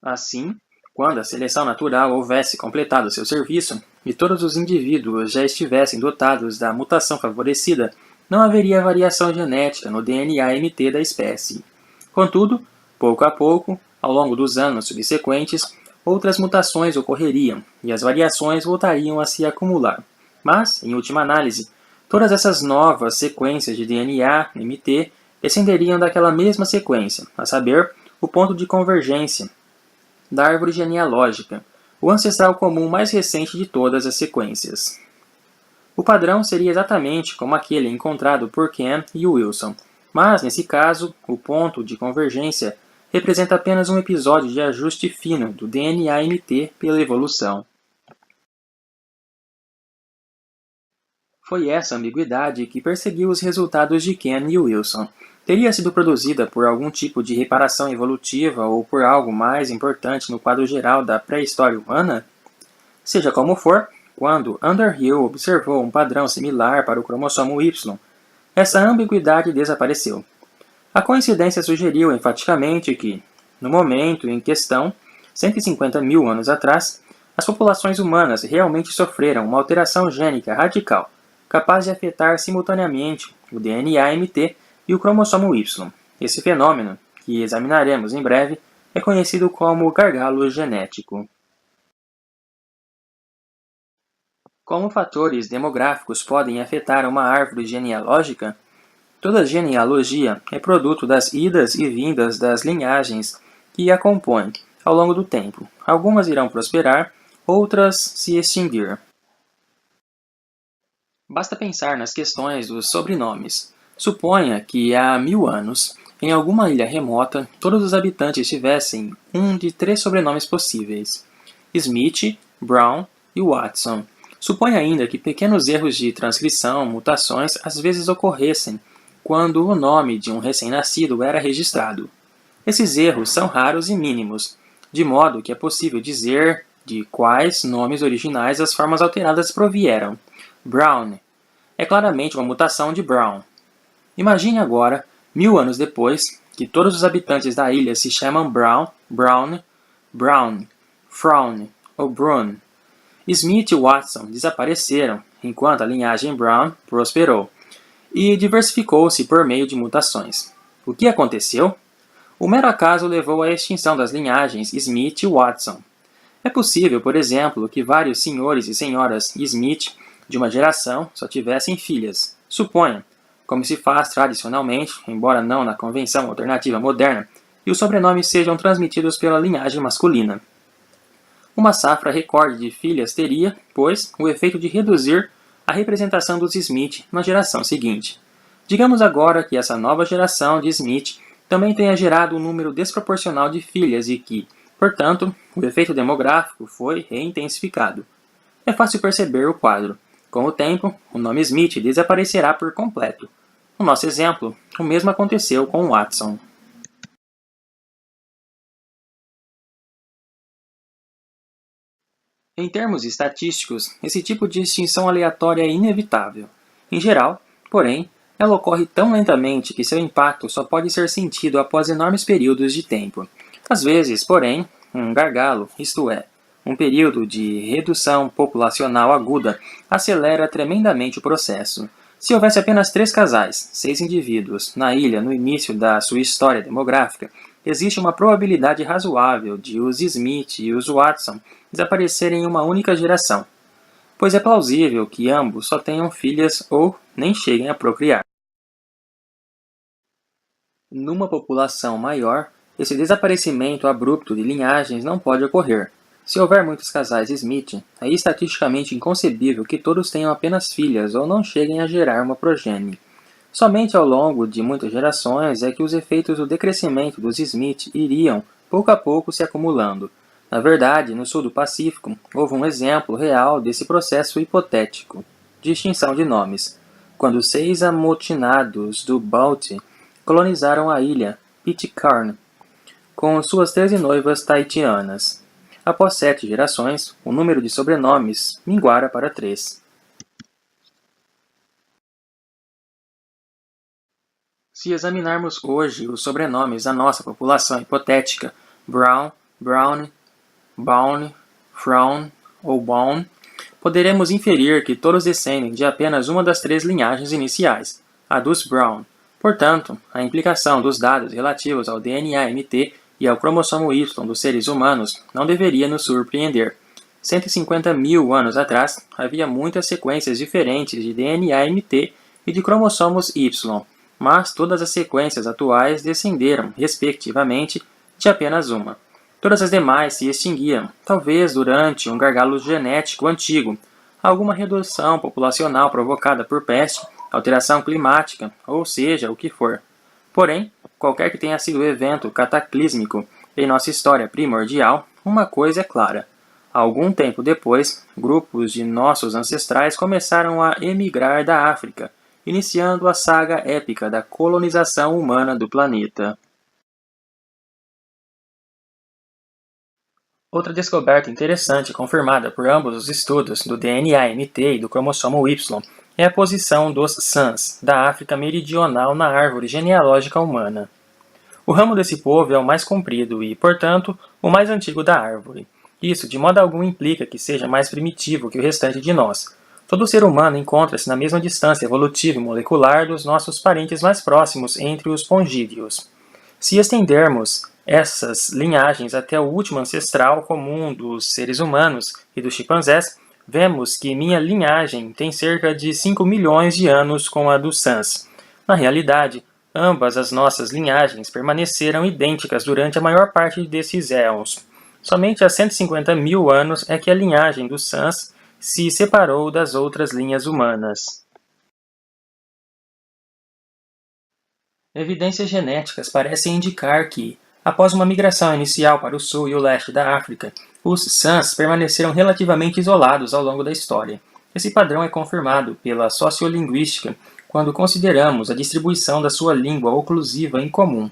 Assim, quando a seleção natural houvesse completado seu serviço e todos os indivíduos já estivessem dotados da mutação favorecida, não haveria variação genética no DNA-MT da espécie. Contudo, pouco a pouco, ao longo dos anos subsequentes, outras mutações ocorreriam e as variações voltariam a se acumular. Mas, em última análise, todas essas novas sequências de DNA-MT descenderiam daquela mesma sequência, a saber, o ponto de convergência da árvore genealógica, o ancestral comum mais recente de todas as sequências. O padrão seria exatamente como aquele encontrado por Ken e Wilson, mas, nesse caso, o ponto de convergência representa apenas um episódio de ajuste fino do DNA-MT pela evolução. Foi essa ambiguidade que perseguiu os resultados de Ken e Wilson. Teria sido produzida por algum tipo de reparação evolutiva ou por algo mais importante no quadro geral da pré-história humana? Seja como for, quando Underhill observou um padrão similar para o cromossomo Y, essa ambiguidade desapareceu. A coincidência sugeriu enfaticamente que, no momento em questão, 150 mil anos atrás, as populações humanas realmente sofreram uma alteração gênica radical, capaz de afetar simultaneamente o DNA-MT e o cromossomo Y. Esse fenômeno, que examinaremos em breve, é conhecido como gargalo genético. Como fatores demográficos podem afetar uma árvore genealógica? Toda genealogia é produto das idas e vindas das linhagens que a compõem ao longo do tempo. Algumas irão prosperar, outras se extinguir. Basta pensar nas questões dos sobrenomes. Suponha que há 1000 anos, em alguma ilha remota, todos os habitantes tivessem um de 3 sobrenomes possíveis: Smith, Brown e Watson. Suponha ainda que pequenos erros de transcrição, mutações, às vezes ocorressem quando o nome de um recém-nascido era registrado. Esses erros são raros e mínimos, de modo que é possível dizer de quais nomes originais as formas alteradas provieram. Brown é claramente uma mutação de Brown. Imagine agora, 1000 anos depois, que todos os habitantes da ilha se chamam Brown, Brown, Brown, Frown ou Brun. Smith e Watson desapareceram, enquanto a linhagem Brown prosperou, e diversificou-se por meio de mutações. O que aconteceu? O mero acaso levou à extinção das linhagens Smith e Watson. É possível, por exemplo, que vários senhores e senhoras Smith de uma geração só tivessem filhas. Suponha, como se faz tradicionalmente, embora não na convenção alternativa moderna, que os sobrenomes sejam transmitidos pela linhagem masculina. Uma safra recorde de filhas teria, pois, o efeito de reduzir a representação dos Smith na geração seguinte. Digamos agora que essa nova geração de Smith também tenha gerado um número desproporcional de filhas e que, portanto, o efeito demográfico foi reintensificado. É fácil perceber o quadro. Com o tempo, o nome Smith desaparecerá por completo. No nosso exemplo, o mesmo aconteceu com Watson. Em termos estatísticos, esse tipo de extinção aleatória é inevitável. Em geral, porém, ela ocorre tão lentamente que seu impacto só pode ser sentido após enormes períodos de tempo. Às vezes, porém, um gargalo, isto é, um período de redução populacional aguda, acelera tremendamente o processo. Se houvesse apenas 3 casais, 6 indivíduos, na ilha no início da sua história demográfica, existe uma probabilidade razoável de os Smith e os Watson desaparecerem em uma única geração, pois é plausível que ambos só tenham filhas ou nem cheguem a procriar. Numa população maior, esse desaparecimento abrupto de linhagens não pode ocorrer. Se houver muitos casais Smith, é estatisticamente inconcebível que todos tenham apenas filhas ou não cheguem a gerar uma progenie. Somente ao longo de muitas gerações é que os efeitos do decrescimento dos Smith iriam, pouco a pouco, se acumulando. Na verdade, no sul do Pacífico, houve um exemplo real desse processo hipotético de extinção de nomes, quando 6 amotinados do Báltic colonizaram a ilha Pitcairn, com suas 13 noivas tahitianas. Após 7 gerações, o número de sobrenomes minguara para 3. Se examinarmos hoje os sobrenomes da nossa população hipotética, Brown, Brown, Bawn, Frown ou Bawn, poderemos inferir que todos descendem de apenas uma das 3 linhagens iniciais, a dos Brown. Portanto, a implicação dos dados relativos ao DNA-MT e ao cromossomo Y dos seres humanos não deveria nos surpreender. 150 mil anos atrás, havia muitas sequências diferentes de DNA-MT e de cromossomos Y, mas todas as sequências atuais descenderam, respectivamente, de apenas uma. Todas as demais se extinguiram, talvez durante um gargalo genético antigo, alguma redução populacional provocada por peste, alteração climática, ou seja, o que for. Porém, qualquer que tenha sido o evento cataclísmico em nossa história primordial, uma coisa é clara. Algum tempo depois, grupos de nossos ancestrais começaram a emigrar da África, iniciando a saga épica da colonização humana do planeta. Outra descoberta interessante confirmada por ambos os estudos do DNA-MT e do cromossomo Y é a posição dos Sans da África Meridional na árvore genealógica humana. O ramo desse povo é o mais comprido e, portanto, o mais antigo da árvore. Isso de modo algum implica que seja mais primitivo que o restante de nós. Todo ser humano encontra-se na mesma distância evolutiva e molecular dos nossos parentes mais próximos entre os pongídeos. Se estendermos essas linhagens até o último ancestral comum dos seres humanos e dos chimpanzés, vemos que minha linhagem tem cerca de 5 milhões de anos com a dos Sans. Na realidade, ambas as nossas linhagens permaneceram idênticas durante a maior parte desses éons. Somente há 150 mil anos é que a linhagem dos Sans se separou das outras linhas humanas. Evidências genéticas parecem indicar que, após uma migração inicial para o sul e o leste da África, os Sans permaneceram relativamente isolados ao longo da história. Esse padrão é confirmado pela sociolinguística quando consideramos a distribuição da sua língua oclusiva em comum,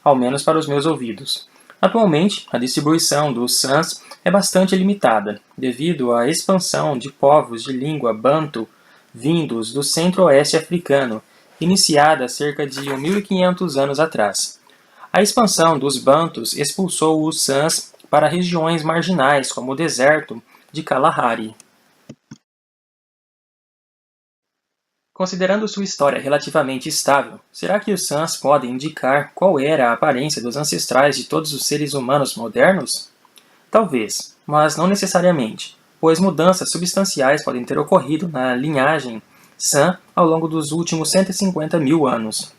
ao menos para os meus ouvidos. Atualmente, a distribuição dos Sans é bastante limitada, devido à expansão de povos de língua banto vindos do centro-oeste africano, iniciada cerca de 1500 anos atrás. A expansão dos bantus expulsou os Sans para regiões marginais, como o deserto de Kalahari. Considerando sua história relativamente estável, será que os Sans podem indicar qual era a aparência dos ancestrais de todos os seres humanos modernos? Talvez, mas não necessariamente, pois mudanças substanciais podem ter ocorrido na linhagem San ao longo dos últimos 150 mil anos.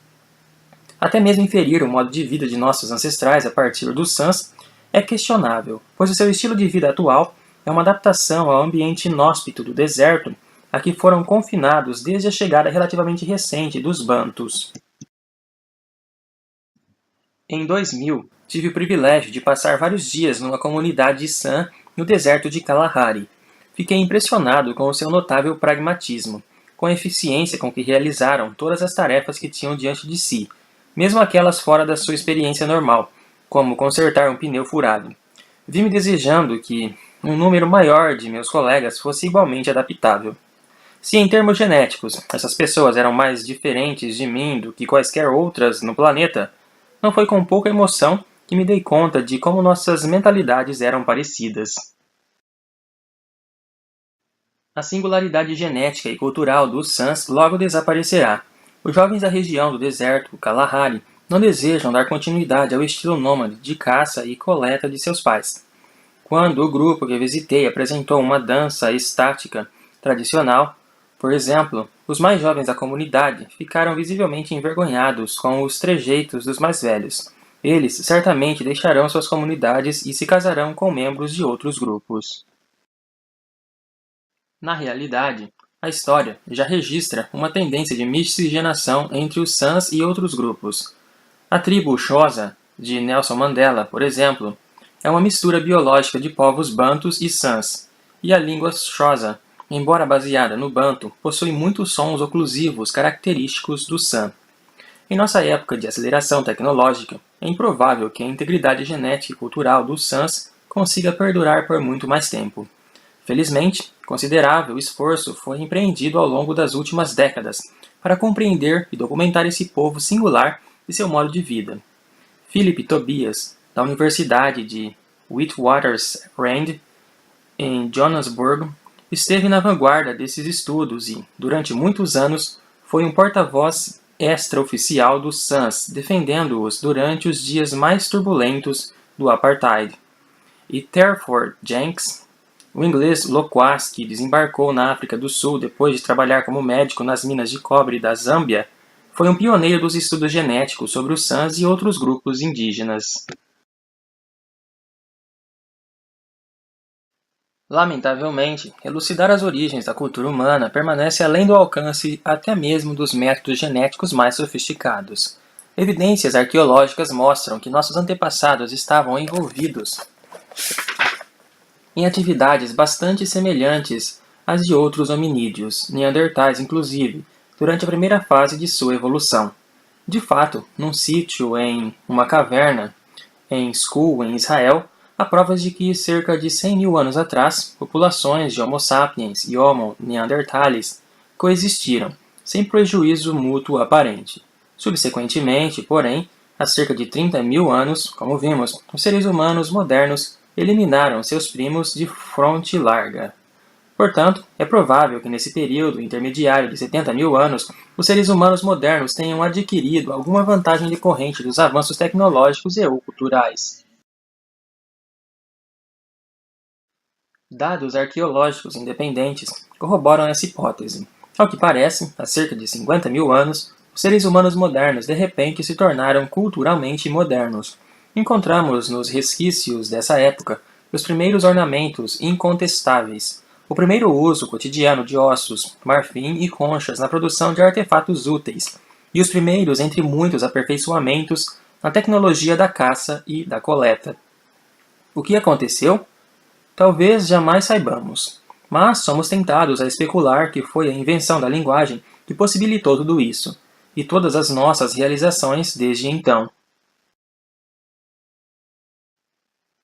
Até mesmo inferir o modo de vida de nossos ancestrais a partir dos Sans é questionável, pois o seu estilo de vida atual é uma adaptação ao ambiente inóspito do deserto a que foram confinados desde a chegada relativamente recente dos Bantus. Em 2000, tive o privilégio de passar vários dias numa comunidade San no deserto de Kalahari. Fiquei impressionado com o seu notável pragmatismo, com a eficiência com que realizaram todas as tarefas que tinham diante de si, mesmo aquelas fora da sua experiência normal, como consertar um pneu furado. Vi-me desejando que um número maior de meus colegas fosse igualmente adaptável. Se em termos genéticos, essas pessoas eram mais diferentes de mim do que quaisquer outras no planeta, não foi com pouca emoção que me dei conta de como nossas mentalidades eram parecidas. A singularidade genética e cultural dos Sans logo desaparecerá. Os jovens da região do deserto, Kalahari, não desejam dar continuidade ao estilo nômade de caça e coleta de seus pais. Quando o grupo que visitei apresentou uma dança estática tradicional, por exemplo, os mais jovens da comunidade ficaram visivelmente envergonhados com os trejeitos dos mais velhos. Eles certamente deixarão suas comunidades e se casarão com membros de outros grupos. Na realidade, a história já registra uma tendência de miscigenação entre os Sans e outros grupos. A tribo Xhosa, de Nelson Mandela, por exemplo, é uma mistura biológica de povos Bantus e Sans, e a língua Xhosa, embora baseada no Banto, possui muitos sons oclusivos característicos do San. Em nossa época de aceleração tecnológica, é improvável que a integridade genética e cultural dos Sans consiga perdurar por muito mais tempo. Felizmente, considerável esforço foi empreendido ao longo das últimas décadas para compreender e documentar esse povo singular e seu modo de vida. Philip Tobias, da Universidade de Witwatersrand, em Johannesburg, esteve na vanguarda desses estudos e, durante muitos anos, foi um porta-voz extraoficial dos Sans, defendendo-os durante os dias mais turbulentos do apartheid. E Terford Jenks, o inglês loquaz que desembarcou na África do Sul depois de trabalhar como médico nas minas de cobre da Zâmbia, foi um pioneiro dos estudos genéticos sobre os Sans e outros grupos indígenas. Lamentavelmente, elucidar as origens da cultura humana permanece além do alcance até mesmo dos métodos genéticos mais sofisticados. Evidências arqueológicas mostram que nossos antepassados estavam envolvidos em atividades bastante semelhantes às de outros hominídeos, neandertais inclusive, durante a primeira fase de sua evolução. De fato, num sítio em uma caverna em Skul, em Israel, há provas de que, cerca de 100 mil anos atrás, populações de Homo sapiens e Homo neanderthalis coexistiram, sem prejuízo mútuo aparente. Subsequentemente, porém, há cerca de 30 mil anos, como vimos, os seres humanos modernos eliminaram seus primos de fronte larga. Portanto, é provável que nesse período intermediário de 70 mil anos, os seres humanos modernos tenham adquirido alguma vantagem decorrente dos avanços tecnológicos e ou culturais. Dados arqueológicos independentes corroboram essa hipótese. Ao que parece, há cerca de 50 mil anos, os seres humanos modernos de repente se tornaram culturalmente modernos. Encontramos nos resquícios dessa época os primeiros ornamentos incontestáveis, o primeiro uso cotidiano de ossos, marfim e conchas na produção de artefatos úteis, e os primeiros entre muitos aperfeiçoamentos na tecnologia da caça e da coleta. O que aconteceu? Talvez jamais saibamos, mas somos tentados a especular que foi a invenção da linguagem que possibilitou tudo isso, e todas as nossas realizações desde então.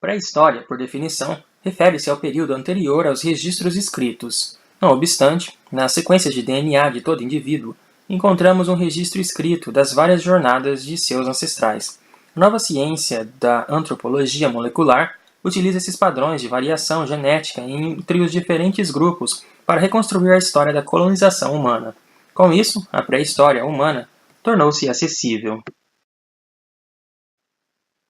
Pré-história, por definição, refere-se ao período anterior aos registros escritos. Não obstante, nas sequências de DNA de todo indivíduo, encontramos um registro escrito das várias jornadas de seus ancestrais. A nova ciência da antropologia molecular utiliza esses padrões de variação genética entre os diferentes grupos para reconstruir a história da colonização humana. Com isso, a pré-história humana tornou-se acessível.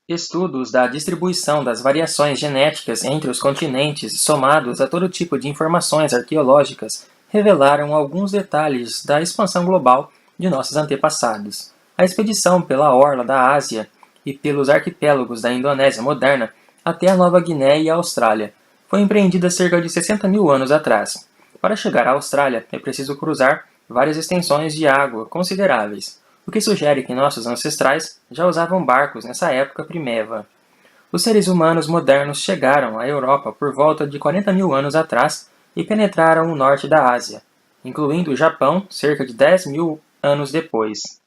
Estudos da distribuição das variações genéticas entre os continentes, somados a todo tipo de informações arqueológicas, revelaram alguns detalhes da expansão global de nossos antepassados. A expedição pela orla da Ásia e pelos arquipélagos da Indonésia moderna até a Nova Guiné e a Austrália foi empreendida cerca de 60 mil anos atrás. Para chegar à Austrália, é preciso cruzar várias extensões de água consideráveis, o que sugere que nossos ancestrais já usavam barcos nessa época primeva. Os seres humanos modernos chegaram à Europa por volta de 40 mil anos atrás e penetraram o norte da Ásia, incluindo o Japão cerca de 10 mil anos depois.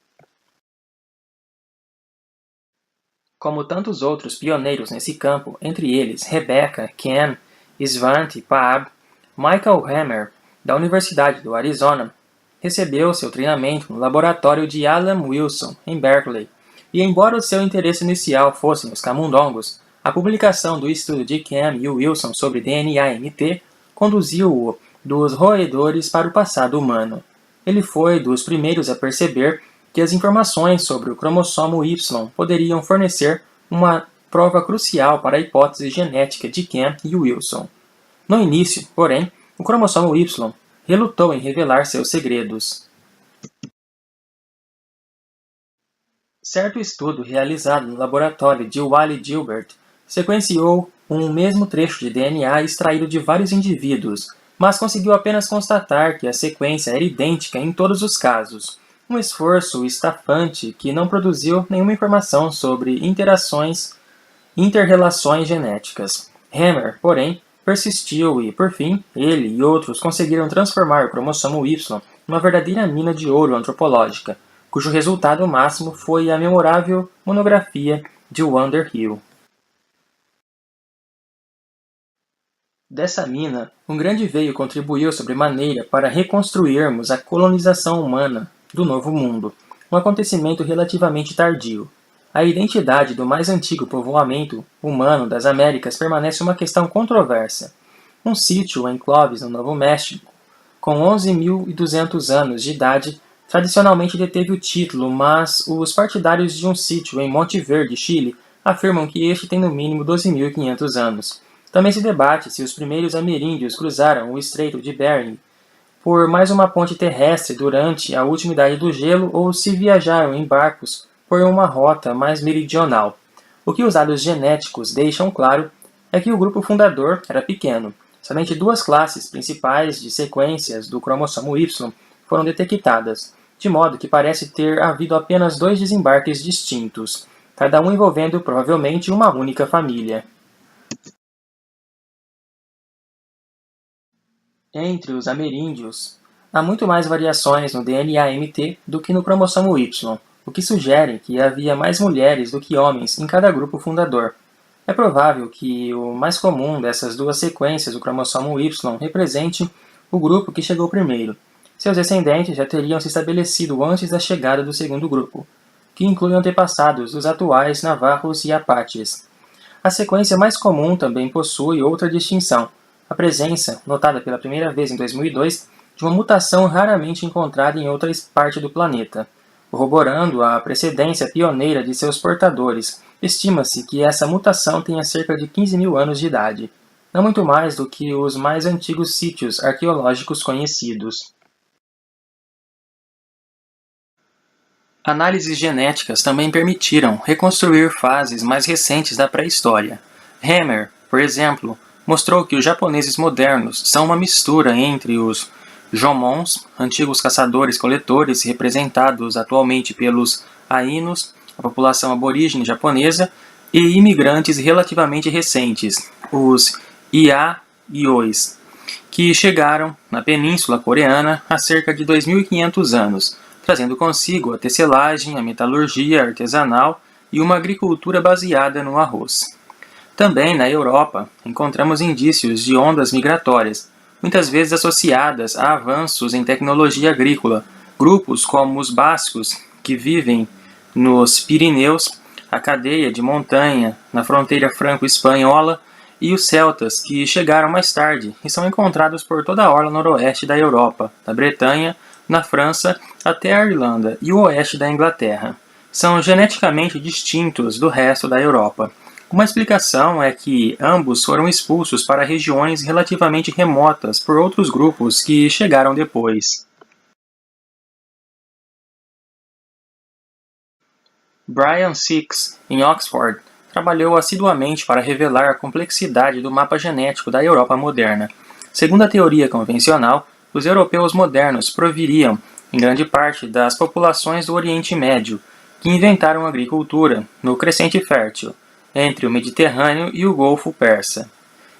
Como tantos outros pioneiros nesse campo, entre eles Rebecca, Ken, Svante Paab, Michael Hammer, da Universidade do Arizona, recebeu seu treinamento no laboratório de Alan Wilson, em Berkeley, e embora o seu interesse inicial fosse nos camundongos, a publicação do estudo de Ken e Wilson sobre DNA-MT conduziu-o dos roedores para o passado humano. Ele foi dos primeiros a perceber que as informações sobre o cromossomo Y poderiam fornecer uma prova crucial para a hipótese genética de Ken e Wilson. No início, porém, o cromossomo Y relutou em revelar seus segredos. Certo estudo realizado no laboratório de Wally Gilbert sequenciou um mesmo trecho de DNA extraído de vários indivíduos, mas conseguiu apenas constatar que a sequência era idêntica em todos os casos, um esforço estafante que não produziu nenhuma informação sobre inter-relações genéticas. Hammer, porém, persistiu e, por fim, ele e outros conseguiram transformar o cromossomo Y numa verdadeira mina de ouro antropológica, cujo resultado máximo foi a memorável monografia de Underhill. Dessa mina, um grande veio contribuiu sobremaneira para reconstruirmos a colonização humana do Novo Mundo, um acontecimento relativamente tardio. A identidade do mais antigo povoamento humano das Américas permanece uma questão controversa. Um sítio em Clovis, no Novo México, com 11.200 anos de idade, tradicionalmente deteve o título, mas os partidários de um sítio em Monte Verde, Chile, afirmam que este tem no mínimo 12.500 anos. Também se debate se os primeiros ameríndios cruzaram o Estreito de Bering por mais uma ponte terrestre durante a última idade do gelo ou se viajaram em barcos por uma rota mais meridional. O que os dados genéticos deixam claro é que o grupo fundador era pequeno. Somente duas classes principais de sequências do cromossomo Y foram detectadas, de modo que parece ter havido apenas dois desembarques distintos, cada um envolvendo provavelmente uma única família. Entre os ameríndios, há muito mais variações no DNA-MT do que no cromossomo Y, o que sugere que havia mais mulheres do que homens em cada grupo fundador. É provável que o mais comum dessas duas sequências do cromossomo Y represente o grupo que chegou primeiro. Seus descendentes já teriam se estabelecido antes da chegada do segundo grupo, que inclui antepassados dos atuais navarros e apaches. A sequência mais comum também possui outra distinção: a presença, notada pela primeira vez em 2002, de uma mutação raramente encontrada em outra parte do planeta. Corroborando a precedência pioneira de seus portadores, estima-se que essa mutação tenha cerca de 15 mil anos de idade, não muito mais do que os mais antigos sítios arqueológicos conhecidos. Análises genéticas também permitiram reconstruir fases mais recentes da pré-história. Hammer, por exemplo, mostrou que os japoneses modernos são uma mistura entre os Jomons, antigos caçadores-coletores representados atualmente pelos Ainos, a população aborígene japonesa, e imigrantes relativamente recentes, os Iaios, que chegaram na Península Coreana há cerca de 2.500 anos, trazendo consigo a tecelagem, a metalurgia artesanal e uma agricultura baseada no arroz. Também na Europa, encontramos indícios de ondas migratórias, muitas vezes associadas a avanços em tecnologia agrícola. Grupos como os bascos, que vivem nos Pirineus, a cadeia de montanha na fronteira franco-espanhola, e os celtas, que chegaram mais tarde e são encontrados por toda a orla noroeste da Europa, da Bretanha, na França, até a Irlanda e o oeste da Inglaterra. São geneticamente distintos do resto da Europa. Uma explicação é que ambos foram expulsos para regiões relativamente remotas por outros grupos que chegaram depois. Brian Six, em Oxford, trabalhou assiduamente para revelar a complexidade do mapa genético da Europa moderna. Segundo a teoria convencional, os europeus modernos proviriam, em grande parte, das populações do Oriente Médio, que inventaram a agricultura no Crescente Fértil, entre o Mediterrâneo e o Golfo Persa.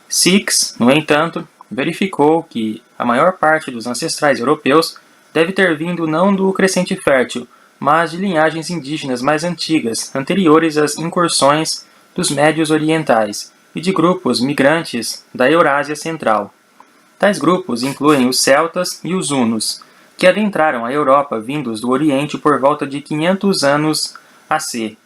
Six, no entanto, verificou que a maior parte dos ancestrais europeus deve ter vindo não do Crescente Fértil, mas de linhagens indígenas mais antigas, anteriores às incursões dos Médios Orientais e de grupos migrantes da Eurásia Central. Tais grupos incluem os celtas e os hunos, que adentraram a Europa vindos do Oriente por volta de 500 anos AC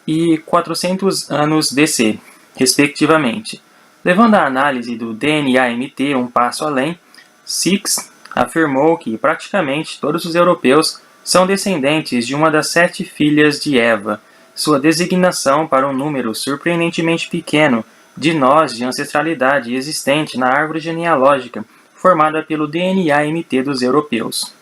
e 400 anos DC, respectivamente. Levando a análise do DNA-MT um passo além, Six afirmou que praticamente todos os europeus são descendentes de uma das 7 filhas de Eva, sua designação para um número surpreendentemente pequeno de nós de ancestralidade existente na árvore genealógica formada pelo DNA-MT dos europeus.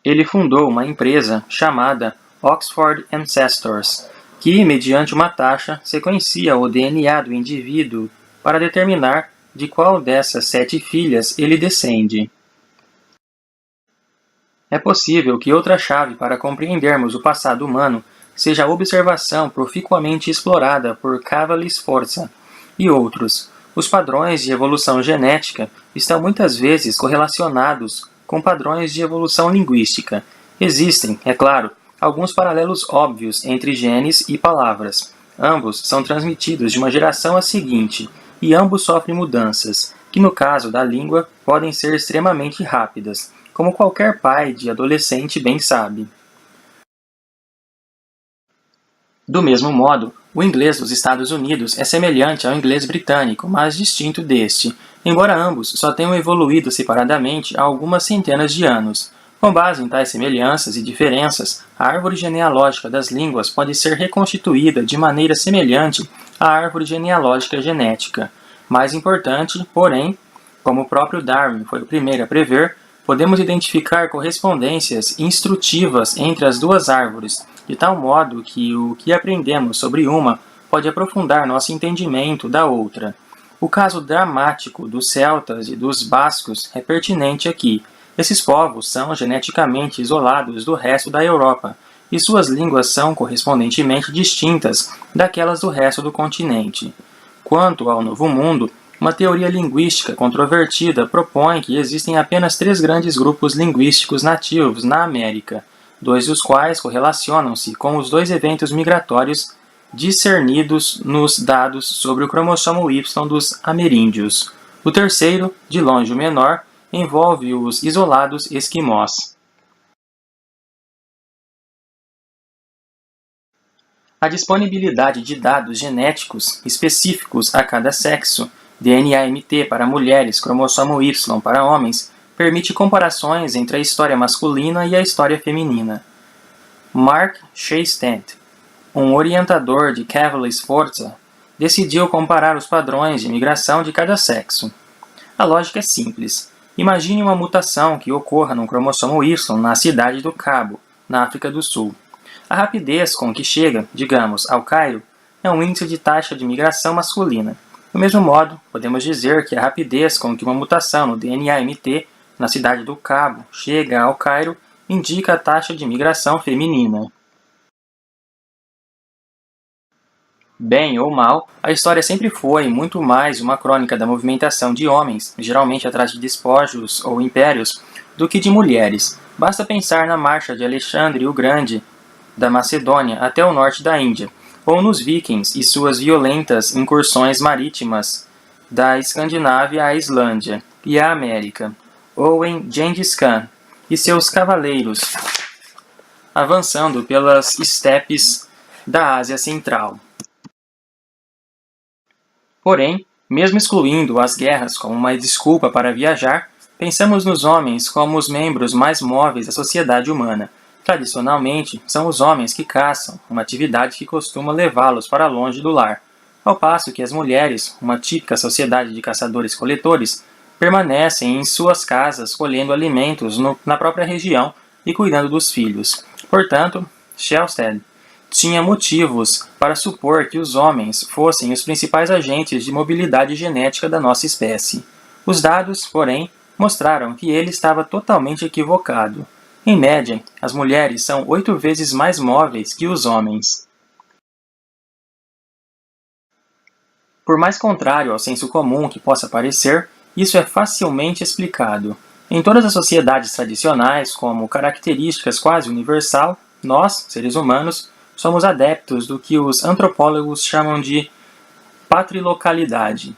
Ele fundou uma empresa chamada Oxford Ancestors, que, mediante uma taxa, sequencia o DNA do indivíduo para determinar de qual dessas 7 filhas ele descende. É possível que outra chave para compreendermos o passado humano seja a observação proficuamente explorada por Cavalli-Sforza e outros. Os padrões de evolução genética estão muitas vezes correlacionados com padrões de evolução linguística. Existem, é claro, alguns paralelos óbvios entre genes e palavras. Ambos são transmitidos de uma geração à seguinte, e ambos sofrem mudanças, que no caso da língua podem ser extremamente rápidas, como qualquer pai de adolescente bem sabe. Do mesmo modo, o inglês dos Estados Unidos é semelhante ao inglês britânico, mas distinto deste, embora ambos só tenham evoluído separadamente há algumas centenas de anos. Com base em tais semelhanças e diferenças, a árvore genealógica das línguas pode ser reconstituída de maneira semelhante à árvore genealógica genética. Mais importante, porém, como o próprio Darwin foi o primeiro a prever, podemos identificar correspondências instrutivas entre as duas árvores, de tal modo que o que aprendemos sobre uma pode aprofundar nosso entendimento da outra. O caso dramático dos celtas e dos bascos é pertinente aqui. Esses povos são geneticamente isolados do resto da Europa, e suas línguas são correspondentemente distintas daquelas do resto do continente. Quanto ao Novo Mundo, uma teoria linguística controvertida propõe que existem apenas 3 grandes grupos linguísticos nativos na América, 2 dos quais correlacionam-se com os 2 eventos migratórios discernidos nos dados sobre o cromossomo Y dos ameríndios. O terceiro, de longe o menor, envolve os isolados esquimós. A disponibilidade de dados genéticos específicos a cada sexo, DNA-MT para mulheres, cromossomo Y para homens, permite comparações entre a história masculina e a história feminina. Mark Shestant, um orientador de Cavalli-Sforza, decidiu comparar os padrões de migração de cada sexo. A lógica é simples. Imagine uma mutação que ocorra no cromossomo Y na cidade do Cabo, na África do Sul. A rapidez com que chega, digamos, ao Cairo, é um índice de taxa de migração masculina. Do mesmo modo, podemos dizer que a rapidez com que uma mutação no DNA-MT na cidade do Cabo chega ao Cairo indica a taxa de migração feminina. Bem ou mal, a história sempre foi muito mais uma crônica da movimentação de homens, geralmente atrás de despojos ou impérios, do que de mulheres. Basta pensar na marcha de Alexandre o Grande da Macedônia até o norte da Índia, ou nos vikings e suas violentas incursões marítimas da Escandinávia à Islândia e à América, ou em Gengis Khan e seus cavaleiros avançando pelas estepes da Ásia Central. Porém, mesmo excluindo as guerras como uma desculpa para viajar, pensamos nos homens como os membros mais móveis da sociedade humana. Tradicionalmente, são os homens que caçam, uma atividade que costuma levá-los para longe do lar, ao passo que as mulheres, uma típica sociedade de caçadores-coletores, permanecem em suas casas colhendo alimentos na própria região e cuidando dos filhos. Portanto, Shelstad tinha motivos para supor que os homens fossem os principais agentes de mobilidade genética da nossa espécie. Os dados, porém, mostraram que ele estava totalmente equivocado. Em média, as mulheres são 8 vezes mais móveis que os homens. Por mais contrário ao senso comum que possa parecer, isso é facilmente explicado. Em todas as sociedades tradicionais, como características quase universal, nós, seres humanos, somos adeptos do que os antropólogos chamam de patrilocalidade.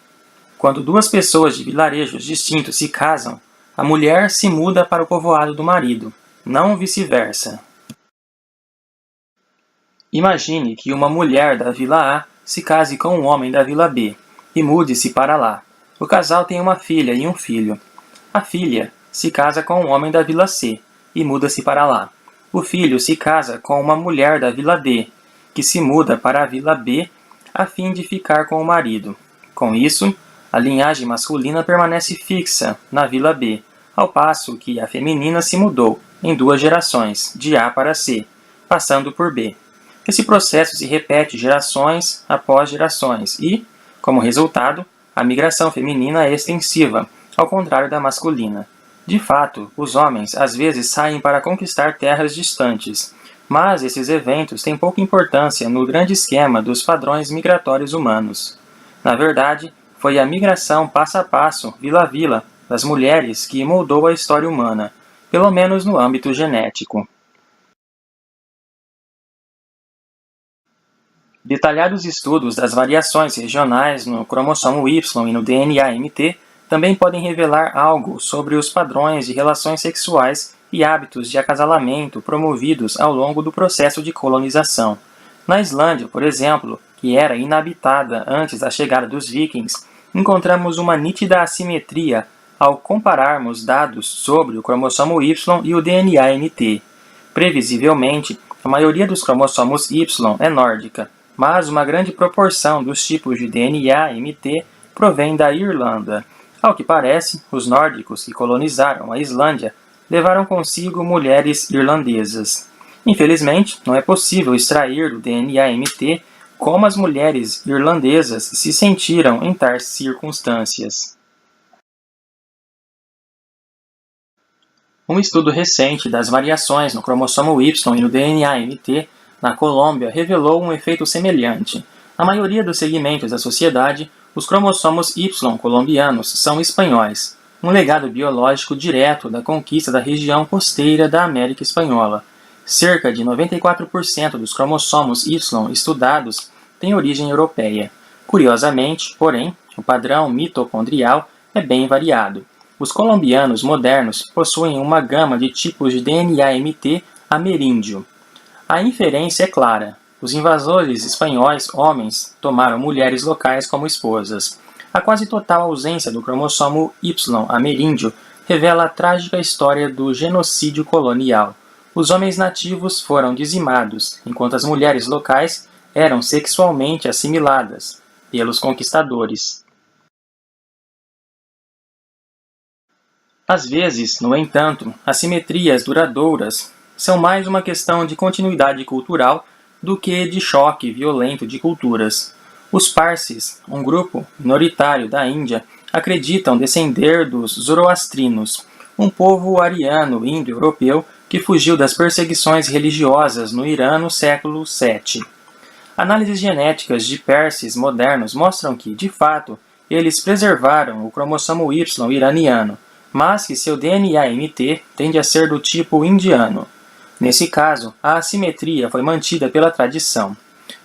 Quando duas pessoas de vilarejos distintos se casam, a mulher se muda para o povoado do marido, não vice-versa. Imagine que uma mulher da vila A se case com um homem da vila B e mude-se para lá. O casal tem uma filha e um filho. A filha se casa com um homem da vila C e muda-se para lá. O filho se casa com uma mulher da vila D, que se muda para a vila B a fim de ficar com o marido. Com isso, a linhagem masculina permanece fixa na vila B, ao passo que a feminina se mudou em 2 gerações, de A para C, passando por B. Esse processo se repete gerações após gerações e, como resultado, a migração feminina é extensiva, ao contrário da masculina. De fato, os homens às vezes saem para conquistar terras distantes, mas esses eventos têm pouca importância no grande esquema dos padrões migratórios humanos. Na verdade, foi a migração passo a passo, vila a vila, das mulheres que moldou a história humana, pelo menos no âmbito genético. Detalhados estudos das variações regionais no cromossomo Y e no DNA-MT também podem revelar algo sobre os padrões de relações sexuais e hábitos de acasalamento promovidos ao longo do processo de colonização. Na Islândia, por exemplo, que era inabitada antes da chegada dos vikings, encontramos uma nítida assimetria ao compararmos dados sobre o cromossomo Y e o DNA-MT. Previsivelmente, a maioria dos cromossomos Y é nórdica, mas uma grande proporção dos tipos de DNA-MT provém da Irlanda. Ao que parece, os nórdicos que colonizaram a Islândia levaram consigo mulheres irlandesas. Infelizmente, não é possível extrair do DNA-MT como as mulheres irlandesas se sentiram em tais circunstâncias. Um estudo recente das variações no cromossomo Y e no DNA-MT na Colômbia revelou um efeito semelhante. Na maioria dos segmentos da sociedade, os cromossomos Y colombianos são espanhóis, um legado biológico direto da conquista da região costeira da América Espanhola. Cerca de 94% dos cromossomos Y estudados têm origem europeia. Curiosamente, porém, o padrão mitocondrial é bem variado. Os colombianos modernos possuem uma gama de tipos de DNA-MT ameríndio. A inferência é clara. Os invasores espanhóis, homens, tomaram mulheres locais como esposas. A quase total ausência do cromossomo Y ameríndio revela a trágica história do genocídio colonial. Os homens nativos foram dizimados, enquanto as mulheres locais eram sexualmente assimiladas pelos conquistadores. Às vezes, no entanto, assimetrias duradouras são mais uma questão de continuidade cultural do que de choque violento de culturas. Os Parsis, um grupo minoritário da Índia, acreditam descender dos zoroastrinos, um povo ariano indo-europeu que fugiu das perseguições religiosas no Irã no século VII. Análises genéticas de Parsis modernos mostram que, de fato, eles preservaram o cromossomo Y iraniano, mas que seu DNA-MT tende a ser do tipo indiano. Nesse caso, a assimetria foi mantida pela tradição.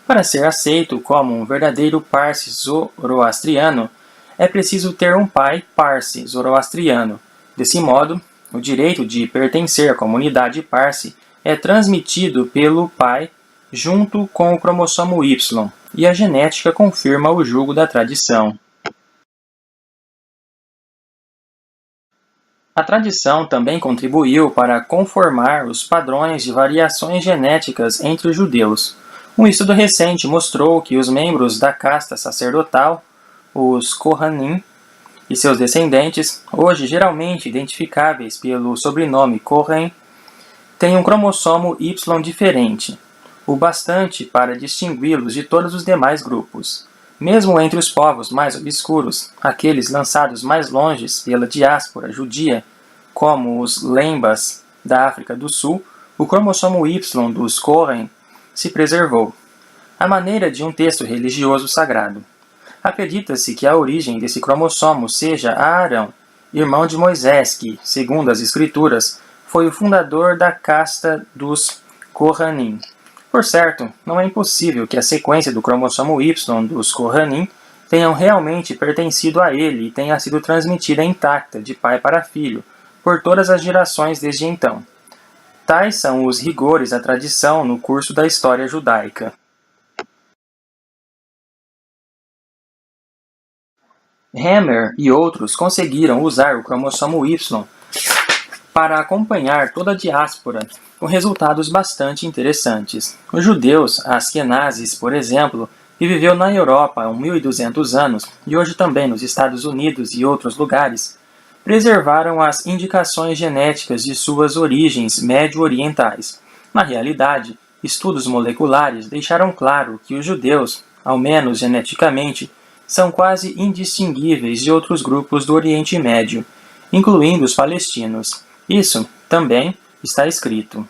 Para ser aceito como um verdadeiro Parsi zoroastriano, é preciso ter um pai Parsi zoroastriano. Desse modo, o direito de pertencer à comunidade Parsi é transmitido pelo pai junto com o cromossomo Y, e a genética confirma o jugo da tradição. A tradição também contribuiu para conformar os padrões de variações genéticas entre os judeus. Um estudo recente mostrou que os membros da casta sacerdotal, os Kohanim, e seus descendentes, hoje geralmente identificáveis pelo sobrenome Cohen, têm um cromossomo Y diferente, o bastante para distingui-los de todos os demais grupos. Mesmo entre os povos mais obscuros, aqueles lançados mais longe pela diáspora judia, como os Lembas da África do Sul, o cromossomo Y dos Kohen se preservou, à maneira de um texto religioso sagrado. Acredita-se que a origem desse cromossomo seja Arão, irmão de Moisés, que, segundo as escrituras, foi o fundador da casta dos Kohanim. Por certo, não é impossível que a sequência do cromossomo Y dos Kohanim tenham realmente pertencido a ele e tenha sido transmitida intacta de pai para filho, por todas as gerações desde então. Tais são os rigores da tradição no curso da história judaica. Hammer e outros conseguiram usar o cromossomo Y para acompanhar toda a diáspora, com resultados bastante interessantes. Os judeus askenazes, por exemplo, que viveu na Europa há 1.200 anos e hoje também nos Estados Unidos e outros lugares, preservaram as indicações genéticas de suas origens médio-orientais. Na realidade, estudos moleculares deixaram claro que os judeus, ao menos geneticamente, são quase indistinguíveis de outros grupos do Oriente Médio, incluindo os palestinos. Isso também está escrito.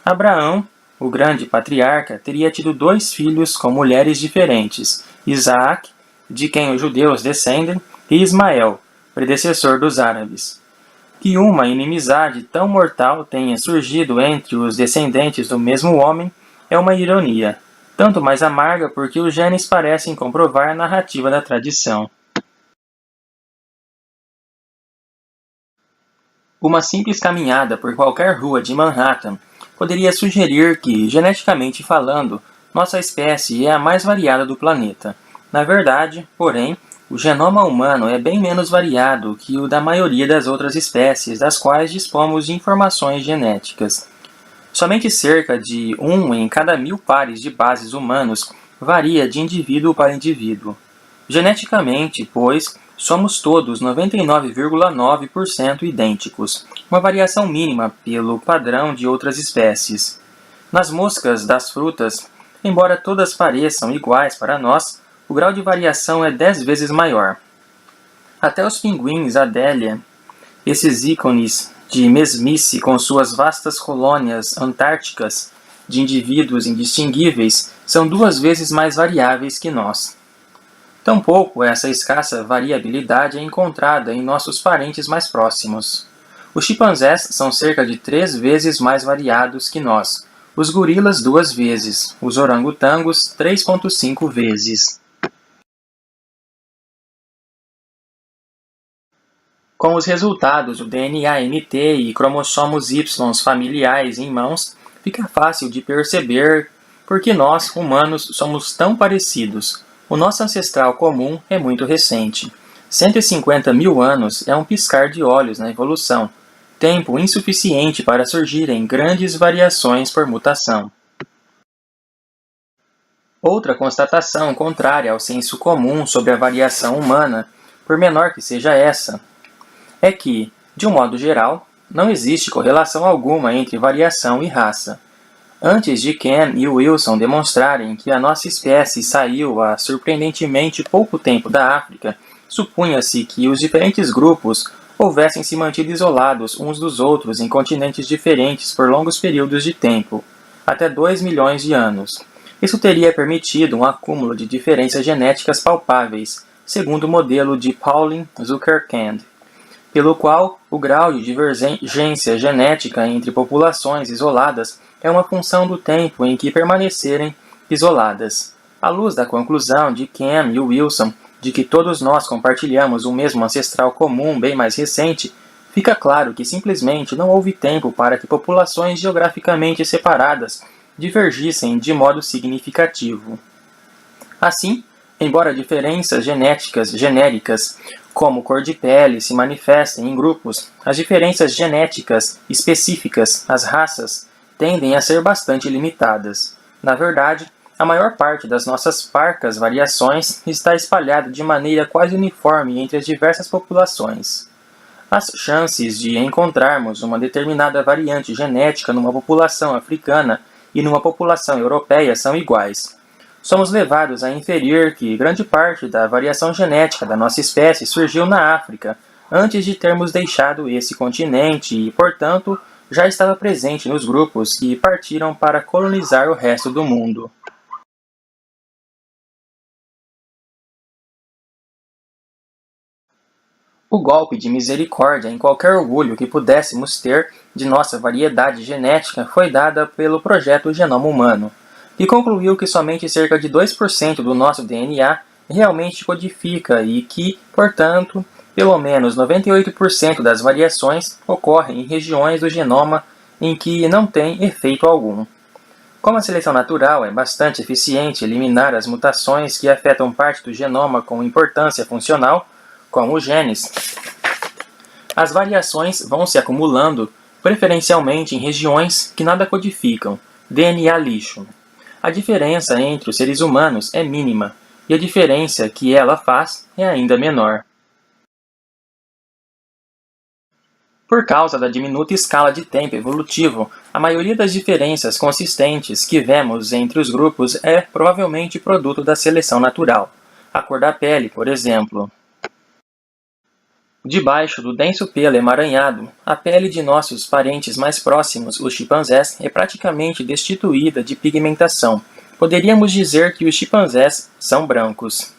Abraão, o grande patriarca, teria tido 2 filhos com mulheres diferentes, Isaac, de quem os judeus descendem, e Ismael, predecessor dos árabes. Que uma inimizade tão mortal tenha surgido entre os descendentes do mesmo homem é uma ironia, tanto mais amarga porque os genes parecem comprovar a narrativa da tradição. Uma simples caminhada por qualquer rua de Manhattan poderia sugerir que, geneticamente falando, nossa espécie é a mais variada do planeta. Na verdade, porém, o genoma humano é bem menos variado que o da maioria das outras espécies das quais dispomos de informações genéticas. Somente cerca de 1 em cada 1000 pares de bases humanos varia de indivíduo para indivíduo. Geneticamente, pois, somos todos 99,9% idênticos, uma variação mínima pelo padrão de outras espécies. Nas moscas das frutas, embora todas pareçam iguais para nós, o grau de variação é 10 vezes maior. Até os pinguins Adélia, esses ícones de mesmice com suas vastas colônias antárticas de indivíduos indistinguíveis, são 2 vezes mais variáveis que nós. Tampouco essa escassa variabilidade é encontrada em nossos parentes mais próximos. Os chimpanzés são cerca de 3 vezes mais variados que nós, os gorilas 2 vezes, os orangotangos 3,5 vezes. Com os resultados do DNA-NT e cromossomos Y familiares em mãos, fica fácil de perceber por que nós, humanos, somos tão parecidos. O nosso ancestral comum é muito recente. 150 mil anos é um piscar de olhos na evolução, tempo insuficiente para surgirem grandes variações por mutação. Outra constatação contrária ao senso comum sobre a variação humana, por menor que seja essa, é que, de um modo geral, não existe correlação alguma entre variação e raça. Antes de Ken e Wilson demonstrarem que a nossa espécie saiu há surpreendentemente pouco tempo da África, supunha-se que os diferentes grupos houvessem se mantido isolados uns dos outros em continentes diferentes por longos períodos de tempo, até 2 milhões de anos. Isso teria permitido um acúmulo de diferenças genéticas palpáveis, segundo o modelo de Pauling Zuckerkand. pelo qual o grau de divergência genética entre populações isoladas é uma função do tempo em que permanecerem isoladas. À luz da conclusão de Kem e Wilson de que todos nós compartilhamos um mesmo ancestral comum bem mais recente, fica claro que simplesmente não houve tempo para que populações geograficamente separadas divergissem de modo significativo. Assim, embora diferenças genéticas genéricas, como cor de pele, se manifestem em grupos, as diferenças genéticas específicas, as raças, tendem a ser bastante limitadas. Na verdade, a maior parte das nossas parcas variações está espalhada de maneira quase uniforme entre as diversas populações. As chances de encontrarmos uma determinada variante genética numa população africana e numa população europeia são iguais. Somos levados a inferir que grande parte da variação genética da nossa espécie surgiu na África, antes de termos deixado esse continente e, portanto, já estava presente nos grupos que partiram para colonizar o resto do mundo. O golpe de misericórdia em qualquer orgulho que pudéssemos ter de nossa variedade genética foi dada pelo projeto Genoma Humano, que concluiu que somente cerca de 2% do nosso DNA realmente codifica e que, portanto, pelo menos 98% das variações ocorrem em regiões do genoma em que não tem efeito algum. Como a seleção natural é bastante eficiente em eliminar as mutações que afetam parte do genoma com importância funcional, como os genes, as variações vão se acumulando preferencialmente em regiões que nada codificam, DNA lixo. A diferença entre os seres humanos é mínima, e a diferença que ela faz é ainda menor. Por causa da diminuta escala de tempo evolutivo, a maioria das diferenças consistentes que vemos entre os grupos é provavelmente produto da seleção natural. A cor da pele, por exemplo. Debaixo do denso pelo emaranhado, a pele de nossos parentes mais próximos, os chimpanzés, é praticamente destituída de pigmentação. Poderíamos dizer que os chimpanzés são brancos.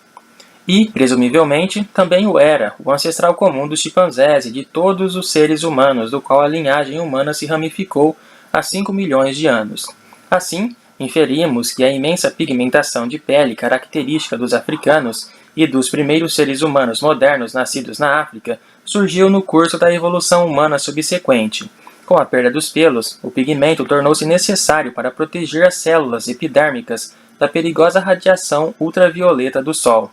E, presumivelmente, também o era, o ancestral comum dos chimpanzés e de todos os seres humanos, do qual a linhagem humana se ramificou há 5 milhões de anos. Assim, inferimos que a imensa pigmentação de pele característica dos africanos e dos primeiros seres humanos modernos nascidos na África surgiu no curso da evolução humana subsequente. Com a perda dos pelos, o pigmento tornou-se necessário para proteger as células epidérmicas da perigosa radiação ultravioleta do Sol.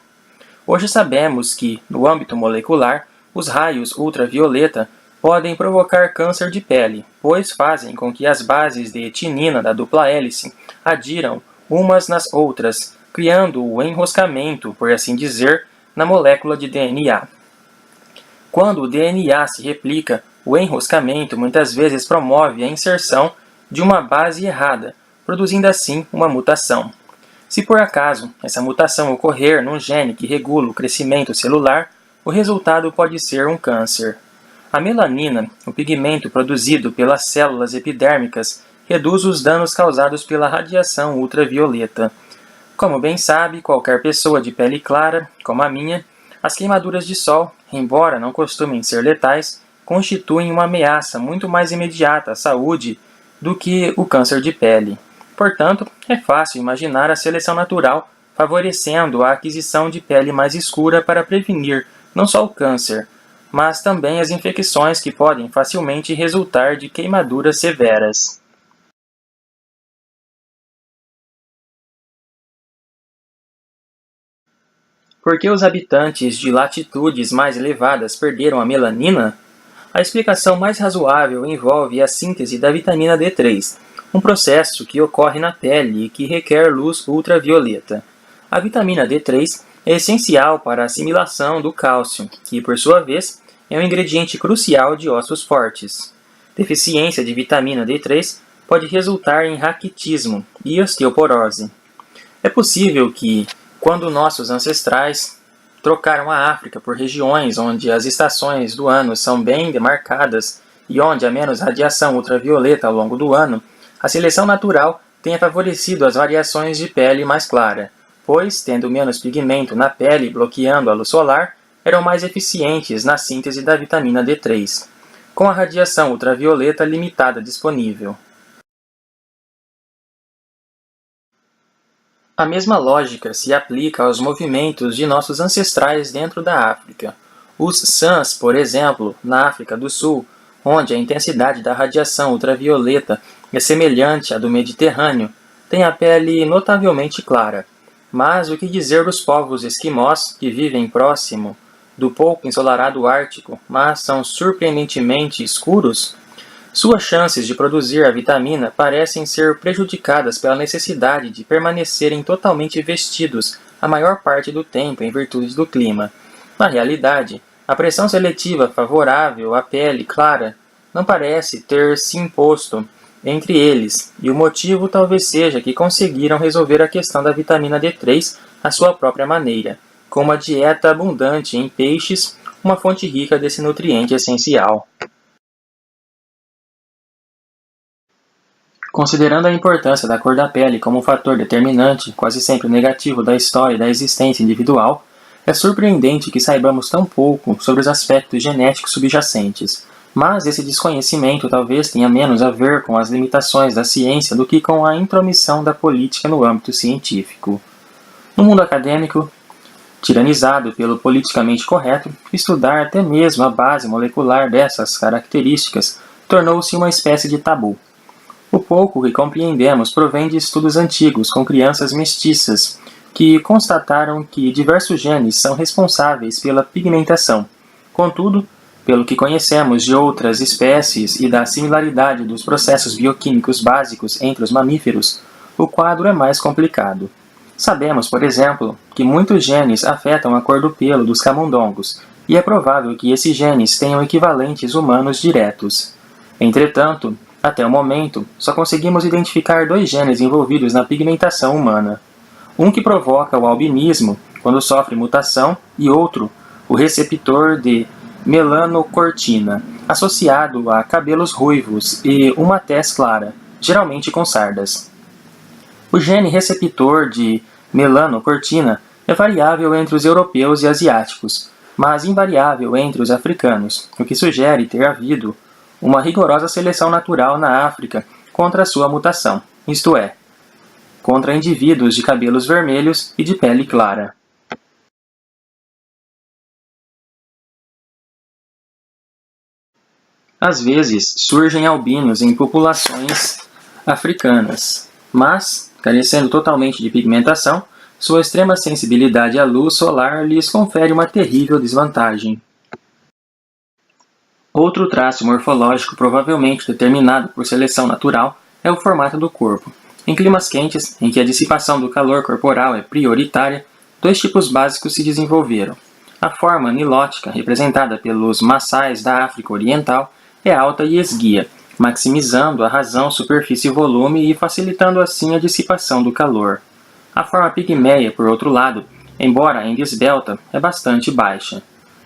Hoje sabemos que, no âmbito molecular, os raios ultravioleta podem provocar câncer de pele, pois fazem com que as bases de etinina da dupla hélice adiram umas nas outras, criando o enroscamento, por assim dizer, na molécula de DNA. Quando o DNA se replica, o enroscamento muitas vezes promove a inserção de uma base errada, produzindo assim uma mutação. Se por acaso essa mutação ocorrer num gene que regula o crescimento celular, o resultado pode ser um câncer. A melanina, o pigmento produzido pelas células epidérmicas, reduz os danos causados pela radiação ultravioleta. Como bem sabe qualquer pessoa de pele clara, como a minha, as queimaduras de sol, embora não costumem ser letais, constituem uma ameaça muito mais imediata à saúde do que o câncer de pele. Portanto, é fácil imaginar a seleção natural favorecendo a aquisição de pele mais escura para prevenir não só o câncer, mas também as infecções que podem facilmente resultar de queimaduras severas. Por que os habitantes de latitudes mais elevadas perderam a melanina? A explicação mais razoável envolve a síntese da vitamina D3, um processo que ocorre na pele e que requer luz ultravioleta. A vitamina D3 é essencial para a assimilação do cálcio, que, por sua vez, é um ingrediente crucial de ossos fortes. Deficiência de vitamina D3 pode resultar em raquitismo e osteoporose. É possível que, quando nossos ancestrais trocaram a África por regiões onde as estações do ano são bem demarcadas e onde há menos radiação ultravioleta ao longo do ano, a seleção natural tenha favorecido as variações de pele mais clara, pois, tendo menos pigmento na pele bloqueando a luz solar, eram mais eficientes na síntese da vitamina D3, com a radiação ultravioleta limitada disponível. A mesma lógica se aplica aos movimentos de nossos ancestrais dentro da África. Os Sans, por exemplo, na África do Sul, onde a intensidade da radiação ultravioleta é semelhante à do Mediterrâneo, têm a pele notavelmente clara. Mas o que dizer dos povos esquimós, que vivem próximo do pouco ensolarado Ártico, mas são surpreendentemente escuros? Suas chances de produzir a vitamina parecem ser prejudicadas pela necessidade de permanecerem totalmente vestidos a maior parte do tempo em virtude do clima. Na realidade, a pressão seletiva favorável à pele clara não parece ter se imposto entre eles, e o motivo talvez seja que conseguiram resolver a questão da vitamina D3 à sua própria maneira, com uma dieta abundante em peixes, uma fonte rica desse nutriente essencial. Considerando a importância da cor da pele como um fator determinante, quase sempre negativo da história e da existência individual, é surpreendente que saibamos tão pouco sobre os aspectos genéticos subjacentes, mas esse desconhecimento talvez tenha menos a ver com as limitações da ciência do que com a intromissão da política no âmbito científico. No mundo acadêmico, tiranizado pelo politicamente correto, estudar até mesmo a base molecular dessas características tornou-se uma espécie de tabu. O pouco que compreendemos provém de estudos antigos com crianças mestiças, que constataram que diversos genes são responsáveis pela pigmentação. Contudo, pelo que conhecemos de outras espécies e da similaridade dos processos bioquímicos básicos entre os mamíferos, o quadro é mais complicado. Sabemos, por exemplo, que muitos genes afetam a cor do pelo dos camundongos, e é provável que esses genes tenham equivalentes humanos diretos. Entretanto, até o momento, só conseguimos identificar 2 genes envolvidos na pigmentação humana. Um que provoca o albinismo, quando sofre mutação, e outro, o receptor de melanocortina, associado a cabelos ruivos e uma tez clara, geralmente com sardas. O gene receptor de melanocortina é variável entre os europeus e asiáticos, mas invariável entre os africanos, o que sugere ter havido uma rigorosa seleção natural na África contra a sua mutação, isto é, contra indivíduos de cabelos vermelhos e de pele clara. Às vezes, surgem albinos em populações africanas, mas, carecendo totalmente de pigmentação, sua extrema sensibilidade à luz solar lhes confere uma terrível desvantagem. Outro traço morfológico provavelmente determinado por seleção natural é o formato do corpo. Em climas quentes, em que a dissipação do calor corporal é prioritária, 2 tipos básicos se desenvolveram. A forma nilótica, representada pelos Maçais da África Oriental, é alta e esguia, maximizando a razão superfície-volume e facilitando assim a dissipação do calor. A forma pigmeia, por outro lado, embora ainda esbelta, é bastante baixa.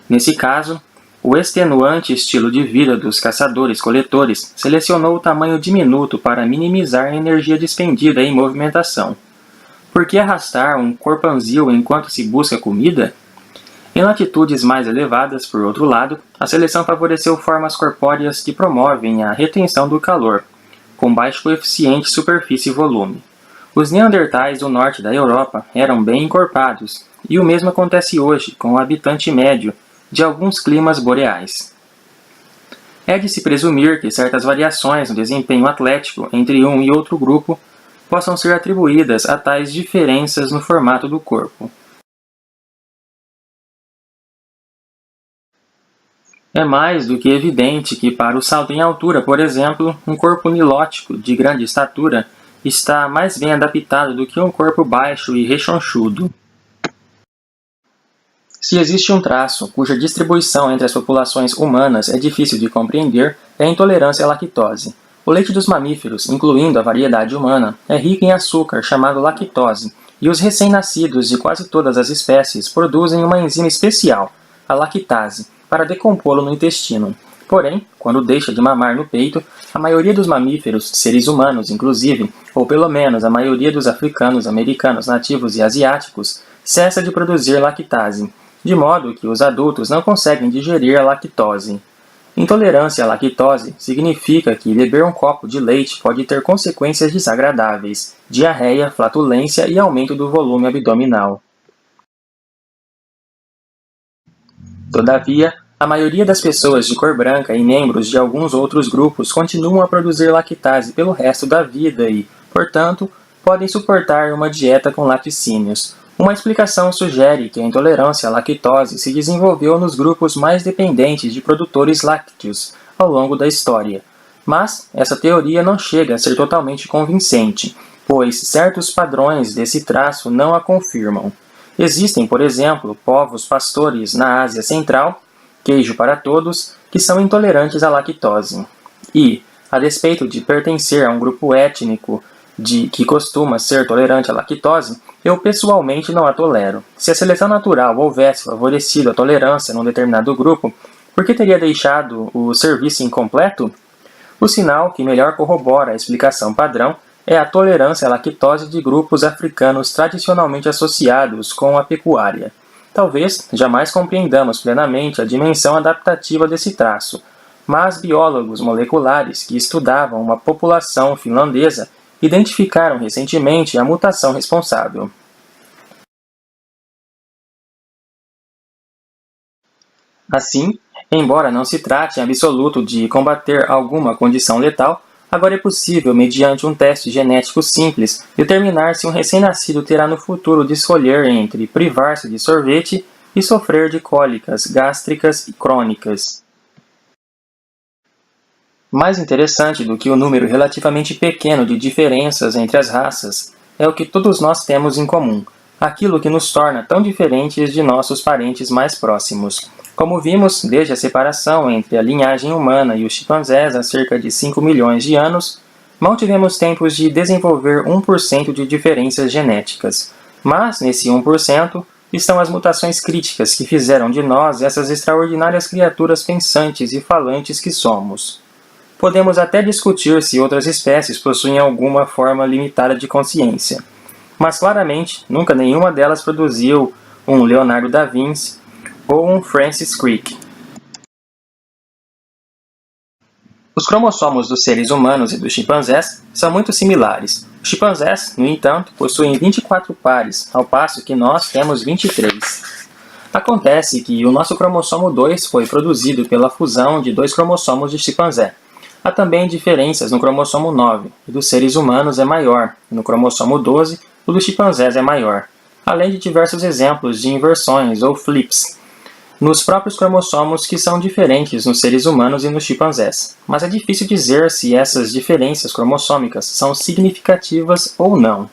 Nesse caso, o extenuante estilo de vida dos caçadores-coletores selecionou o tamanho diminuto para minimizar a energia despendida em movimentação. Por que arrastar um corpanzil enquanto se busca comida? Em latitudes mais elevadas, por outro lado, a seleção favoreceu formas corpóreas que promovem a retenção do calor, com baixo coeficiente superfície-volume. Os neandertais do norte da Europa eram bem encorpados, e o mesmo acontece hoje com o habitante médio de alguns climas boreais. É de se presumir que certas variações no desempenho atlético entre um e outro grupo possam ser atribuídas a tais diferenças no formato do corpo. É mais do que evidente que para o salto em altura, por exemplo, um corpo nilótico de grande estatura está mais bem adaptado do que um corpo baixo e rechonchudo. Se existe um traço cuja distribuição entre as populações humanas é difícil de compreender, é a intolerância à lactose. O leite dos mamíferos, incluindo a variedade humana, é rico em açúcar chamado lactose, e os recém-nascidos de quase todas as espécies produzem uma enzima especial, a lactase, para decompô-lo no intestino. Porém, quando deixa de mamar no peito, a maioria dos mamíferos, seres humanos inclusive, ou pelo menos a maioria dos africanos, americanos, nativos e asiáticos, cessa de produzir lactase, de modo que os adultos não conseguem digerir a lactose. Intolerância à lactose significa que beber um copo de leite pode ter consequências desagradáveis, diarreia, flatulência e aumento do volume abdominal. Todavia, a maioria das pessoas de cor branca e membros de alguns outros grupos continuam a produzir lactase pelo resto da vida e, portanto, podem suportar uma dieta com laticínios. Uma explicação sugere que a intolerância à lactose se desenvolveu nos grupos mais dependentes de produtores lácteos ao longo da história. Mas essa teoria não chega a ser totalmente convincente, pois certos padrões desse traço não a confirmam. Existem, por exemplo, povos pastores na Ásia Central, queijo para todos, que são intolerantes à lactose. E, a despeito de pertencer a um grupo étnico que costuma ser tolerante à lactose, eu pessoalmente não a tolero. Se a seleção natural houvesse favorecido a tolerância num determinado grupo, por que teria deixado o serviço incompleto? O sinal que melhor corrobora a explicação padrão é a tolerância à lactose de grupos africanos tradicionalmente associados com a pecuária. Talvez jamais compreendamos plenamente a dimensão adaptativa desse traço, mas biólogos moleculares que estudavam uma população finlandesa identificaram recentemente a mutação responsável. Assim, embora não se trate em absoluto de combater alguma condição letal, agora é possível, mediante um teste genético simples, determinar se um recém-nascido terá no futuro de escolher entre privar-se de sorvete e sofrer de cólicas gástricas crônicas. Mais interessante do que o número relativamente pequeno de diferenças entre as raças é o que todos nós temos em comum, aquilo que nos torna tão diferentes de nossos parentes mais próximos. Como vimos, desde a separação entre a linhagem humana e os chimpanzés há cerca de 5 milhões de anos, mal tivemos tempos de desenvolver 1% de diferenças genéticas. Mas, nesse 1%, estão as mutações críticas que fizeram de nós essas extraordinárias criaturas pensantes e falantes que somos. Podemos até discutir se outras espécies possuem alguma forma limitada de consciência, mas claramente nunca nenhuma delas produziu um Leonardo da Vinci ou um Francis Crick. Os cromossomos dos seres humanos e dos chimpanzés são muito similares. Os chimpanzés, no entanto, possuem 24 pares, ao passo que nós temos 23. Acontece que o nosso cromossomo 2 foi produzido pela fusão de 2 cromossomos de chimpanzé. Há também diferenças no cromossomo 9, o dos seres humanos é maior, e no cromossomo 12, o dos chimpanzés é maior, além de diversos exemplos de inversões ou flips nos próprios cromossomos que são diferentes nos seres humanos e nos chimpanzés. Mas é difícil dizer se essas diferenças cromossômicas são significativas ou não.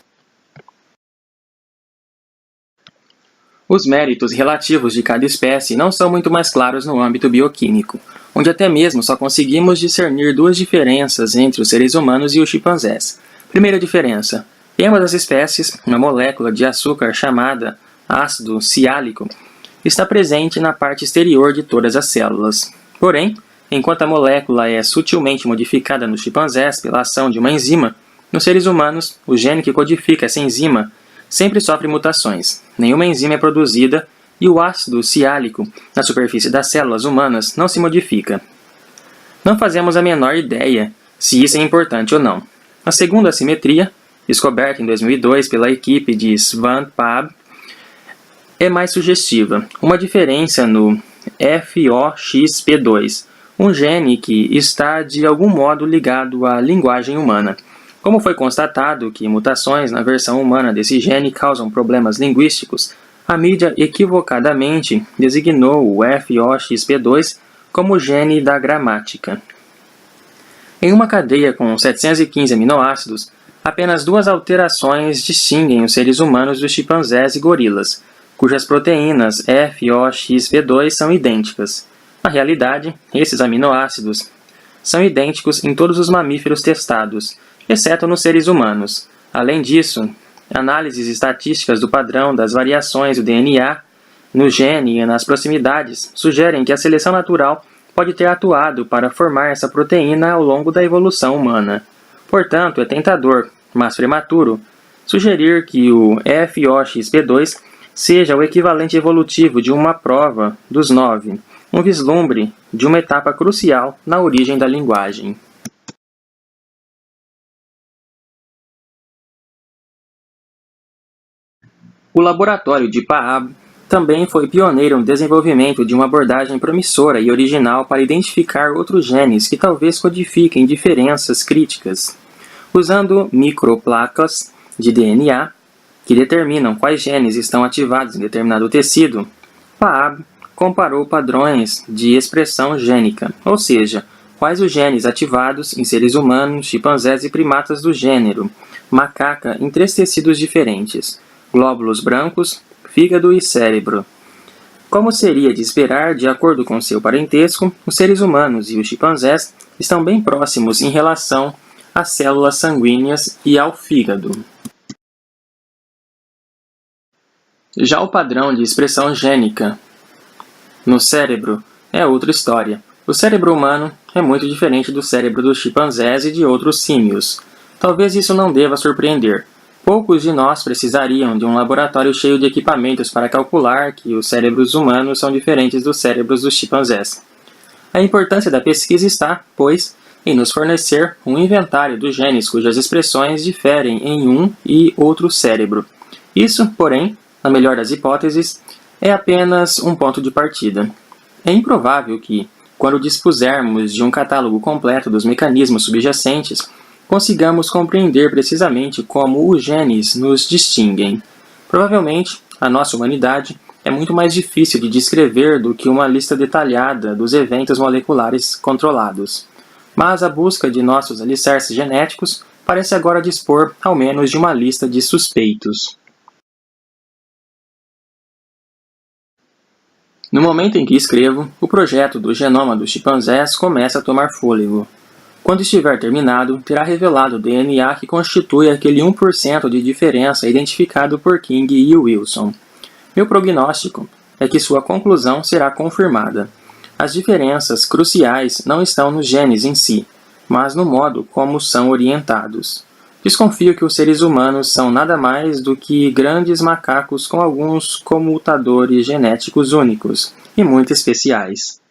Os méritos relativos de cada espécie não são muito mais claros no âmbito bioquímico, onde até mesmo só conseguimos discernir 2 diferenças entre os seres humanos e os chimpanzés. Primeira diferença: em ambas as espécies, uma molécula de açúcar chamada ácido siálico está presente na parte exterior de todas as células. Porém, enquanto a molécula é sutilmente modificada nos chimpanzés pela ação de uma enzima, nos seres humanos, o gene que codifica essa enzima sempre sofre mutações. Nenhuma enzima é produzida e o ácido siálico na superfície das células humanas não se modifica. Não fazemos a menor ideia se isso é importante ou não. A segunda assimetria, descoberta em 2002 pela equipe de Svante Pääbo, é mais sugestiva. Uma diferença no FOXP2, um gene que está de algum modo ligado à linguagem humana. Como foi constatado que mutações na versão humana desse gene causam problemas linguísticos, a mídia equivocadamente designou o FOXP2 como gene da gramática. Em uma cadeia com 715 aminoácidos, apenas 2 alterações distinguem os seres humanos dos chimpanzés e gorilas, cujas proteínas FOXP2 são idênticas. Na realidade, esses aminoácidos são idênticos em todos os mamíferos testados, exceto nos seres humanos. Além disso, análises estatísticas do padrão das variações do DNA no gene e nas proximidades sugerem que a seleção natural pode ter atuado para formar essa proteína ao longo da evolução humana. Portanto, é tentador, mas prematuro, sugerir que o FOXP2 seja o equivalente evolutivo de uma prova dos 9, um vislumbre de uma etapa crucial na origem da linguagem. O laboratório de Paab também foi pioneiro no desenvolvimento de uma abordagem promissora e original para identificar outros genes que talvez codifiquem diferenças críticas. Usando microplacas de DNA, que determinam quais genes estão ativados em determinado tecido, Paab comparou padrões de expressão gênica, ou seja, quais os genes ativados em seres humanos, chimpanzés e primatas do gênero macaca em 3 tecidos diferentes: glóbulos brancos, fígado e cérebro. Como seria de esperar, de acordo com seu parentesco, os seres humanos e os chimpanzés estão bem próximos em relação às células sanguíneas e ao fígado. Já o padrão de expressão gênica no cérebro é outra história. O cérebro humano é muito diferente do cérebro dos chimpanzés e de outros símios. Talvez isso não deva surpreender. Poucos de nós precisariam de um laboratório cheio de equipamentos para calcular que os cérebros humanos são diferentes dos cérebros dos chimpanzés. A importância da pesquisa está, pois, em nos fornecer um inventário dos genes cujas expressões diferem em um e outro cérebro. Isso, porém, na melhor das hipóteses, é apenas um ponto de partida. É improvável que, quando dispusermos de um catálogo completo dos mecanismos subjacentes, consigamos compreender precisamente como os genes nos distinguem. Provavelmente, a nossa humanidade é muito mais difícil de descrever do que uma lista detalhada dos eventos moleculares controlados. Mas a busca de nossos alicerces genéticos parece agora dispor ao menos de uma lista de suspeitos. No momento em que escrevo, o projeto do genoma dos chimpanzés começa a tomar fôlego. Quando estiver terminado, terá revelado o DNA que constitui aquele 1% de diferença identificado por King e Wilson. Meu prognóstico é que sua conclusão será confirmada. As diferenças cruciais não estão nos genes em si, mas no modo como são orientados. Desconfio que os seres humanos são nada mais do que grandes macacos com alguns comutadores genéticos únicos e muito especiais.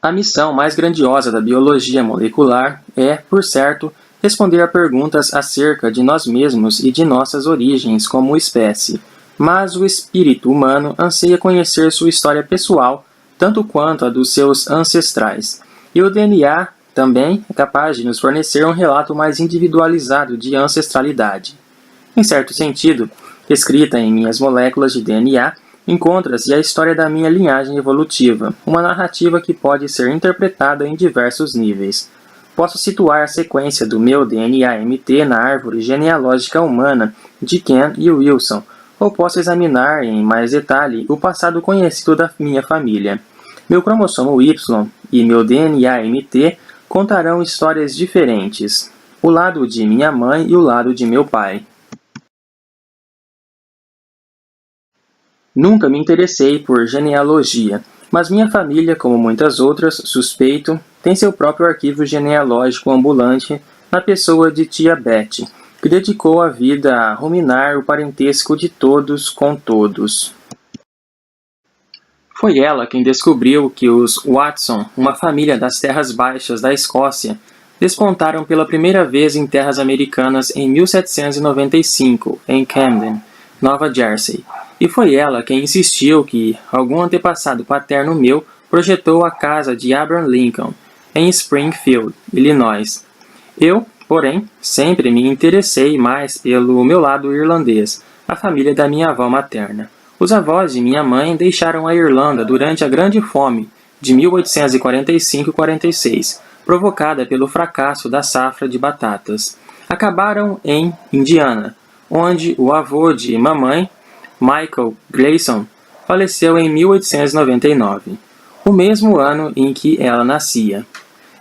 A missão mais grandiosa da biologia molecular é, por certo, responder a perguntas acerca de nós mesmos e de nossas origens como espécie, mas o espírito humano anseia conhecer sua história pessoal tanto quanto a dos seus ancestrais, e o DNA também é capaz de nos fornecer um relato mais individualizado de ancestralidade. Em certo sentido, escrita em minhas moléculas de DNA, encontra-se a história da minha linhagem evolutiva, uma narrativa que pode ser interpretada em diversos níveis. Posso situar a sequência do meu DNA-MT na árvore genealógica humana de Ken e Wilson, ou posso examinar em mais detalhe o passado conhecido da minha família. Meu cromossomo Y e meu DNA-MT contarão histórias diferentes, o lado de minha mãe e o lado de meu pai. Nunca me interessei por genealogia, mas minha família, como muitas outras, suspeito, tem seu próprio arquivo genealógico ambulante na pessoa de tia Betty, que dedicou a vida a ruminar o parentesco de todos com todos. Foi ela quem descobriu que os Watson, uma família das terras baixas da Escócia, despontaram pela primeira vez em terras americanas em 1795, em Camden, Nova Jersey. E foi ela quem insistiu que algum antepassado paterno meu projetou a casa de Abraham Lincoln, em Springfield, Illinois. Eu, porém, sempre me interessei mais pelo meu lado irlandês, a família da minha avó materna. Os avós de minha mãe deixaram a Irlanda durante a Grande Fome de 1845-46, provocada pelo fracasso da safra de batatas. Acabaram em Indiana, onde o avô de mamãe, Michael Gleason, faleceu em 1899, o mesmo ano em que ela nascia.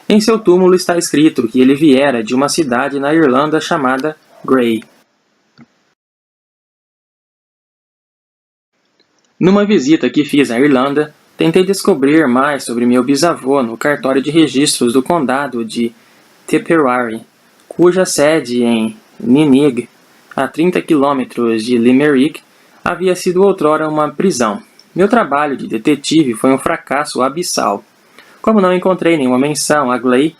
Em seu túmulo está escrito que ele viera de uma cidade na Irlanda chamada Grey. Numa visita que fiz à Irlanda, tentei descobrir mais sobre meu bisavô no cartório de registros do condado de Tipperary, cuja sede em Ninnig a 30 quilômetros de Limerick, havia sido outrora uma prisão. Meu trabalho de detetive foi um fracasso abissal. Como não encontrei nenhuma menção a Gley,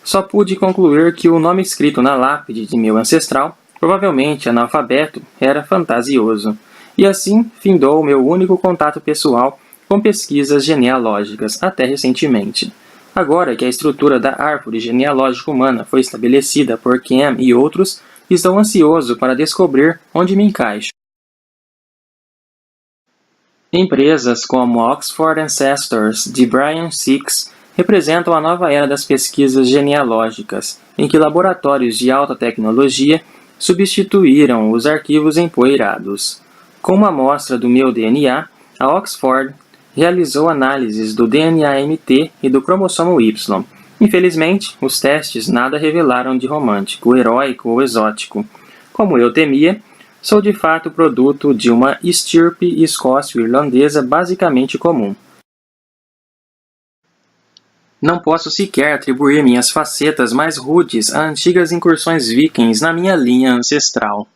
só pude concluir que o nome escrito na lápide de meu ancestral, provavelmente analfabeto, era fantasioso. E assim findou meu único contato pessoal com pesquisas genealógicas, até recentemente. Agora que a estrutura da árvore genealógica humana foi estabelecida por Cam e outros, estou ansioso para descobrir onde me encaixo. Empresas como Oxford Ancestors, de Brian Six, representam a nova era das pesquisas genealógicas, em que laboratórios de alta tecnologia substituíram os arquivos empoeirados. Com uma amostra do meu DNA, a Oxford realizou análises do DNA-MT e do cromossomo Y. Infelizmente, os testes nada revelaram de romântico, heróico ou exótico. Como eu temia, sou de fato produto de uma estirpe escócio-irlandesa basicamente comum. Não posso sequer atribuir minhas facetas mais rudes a antigas incursões vikings na minha linha ancestral.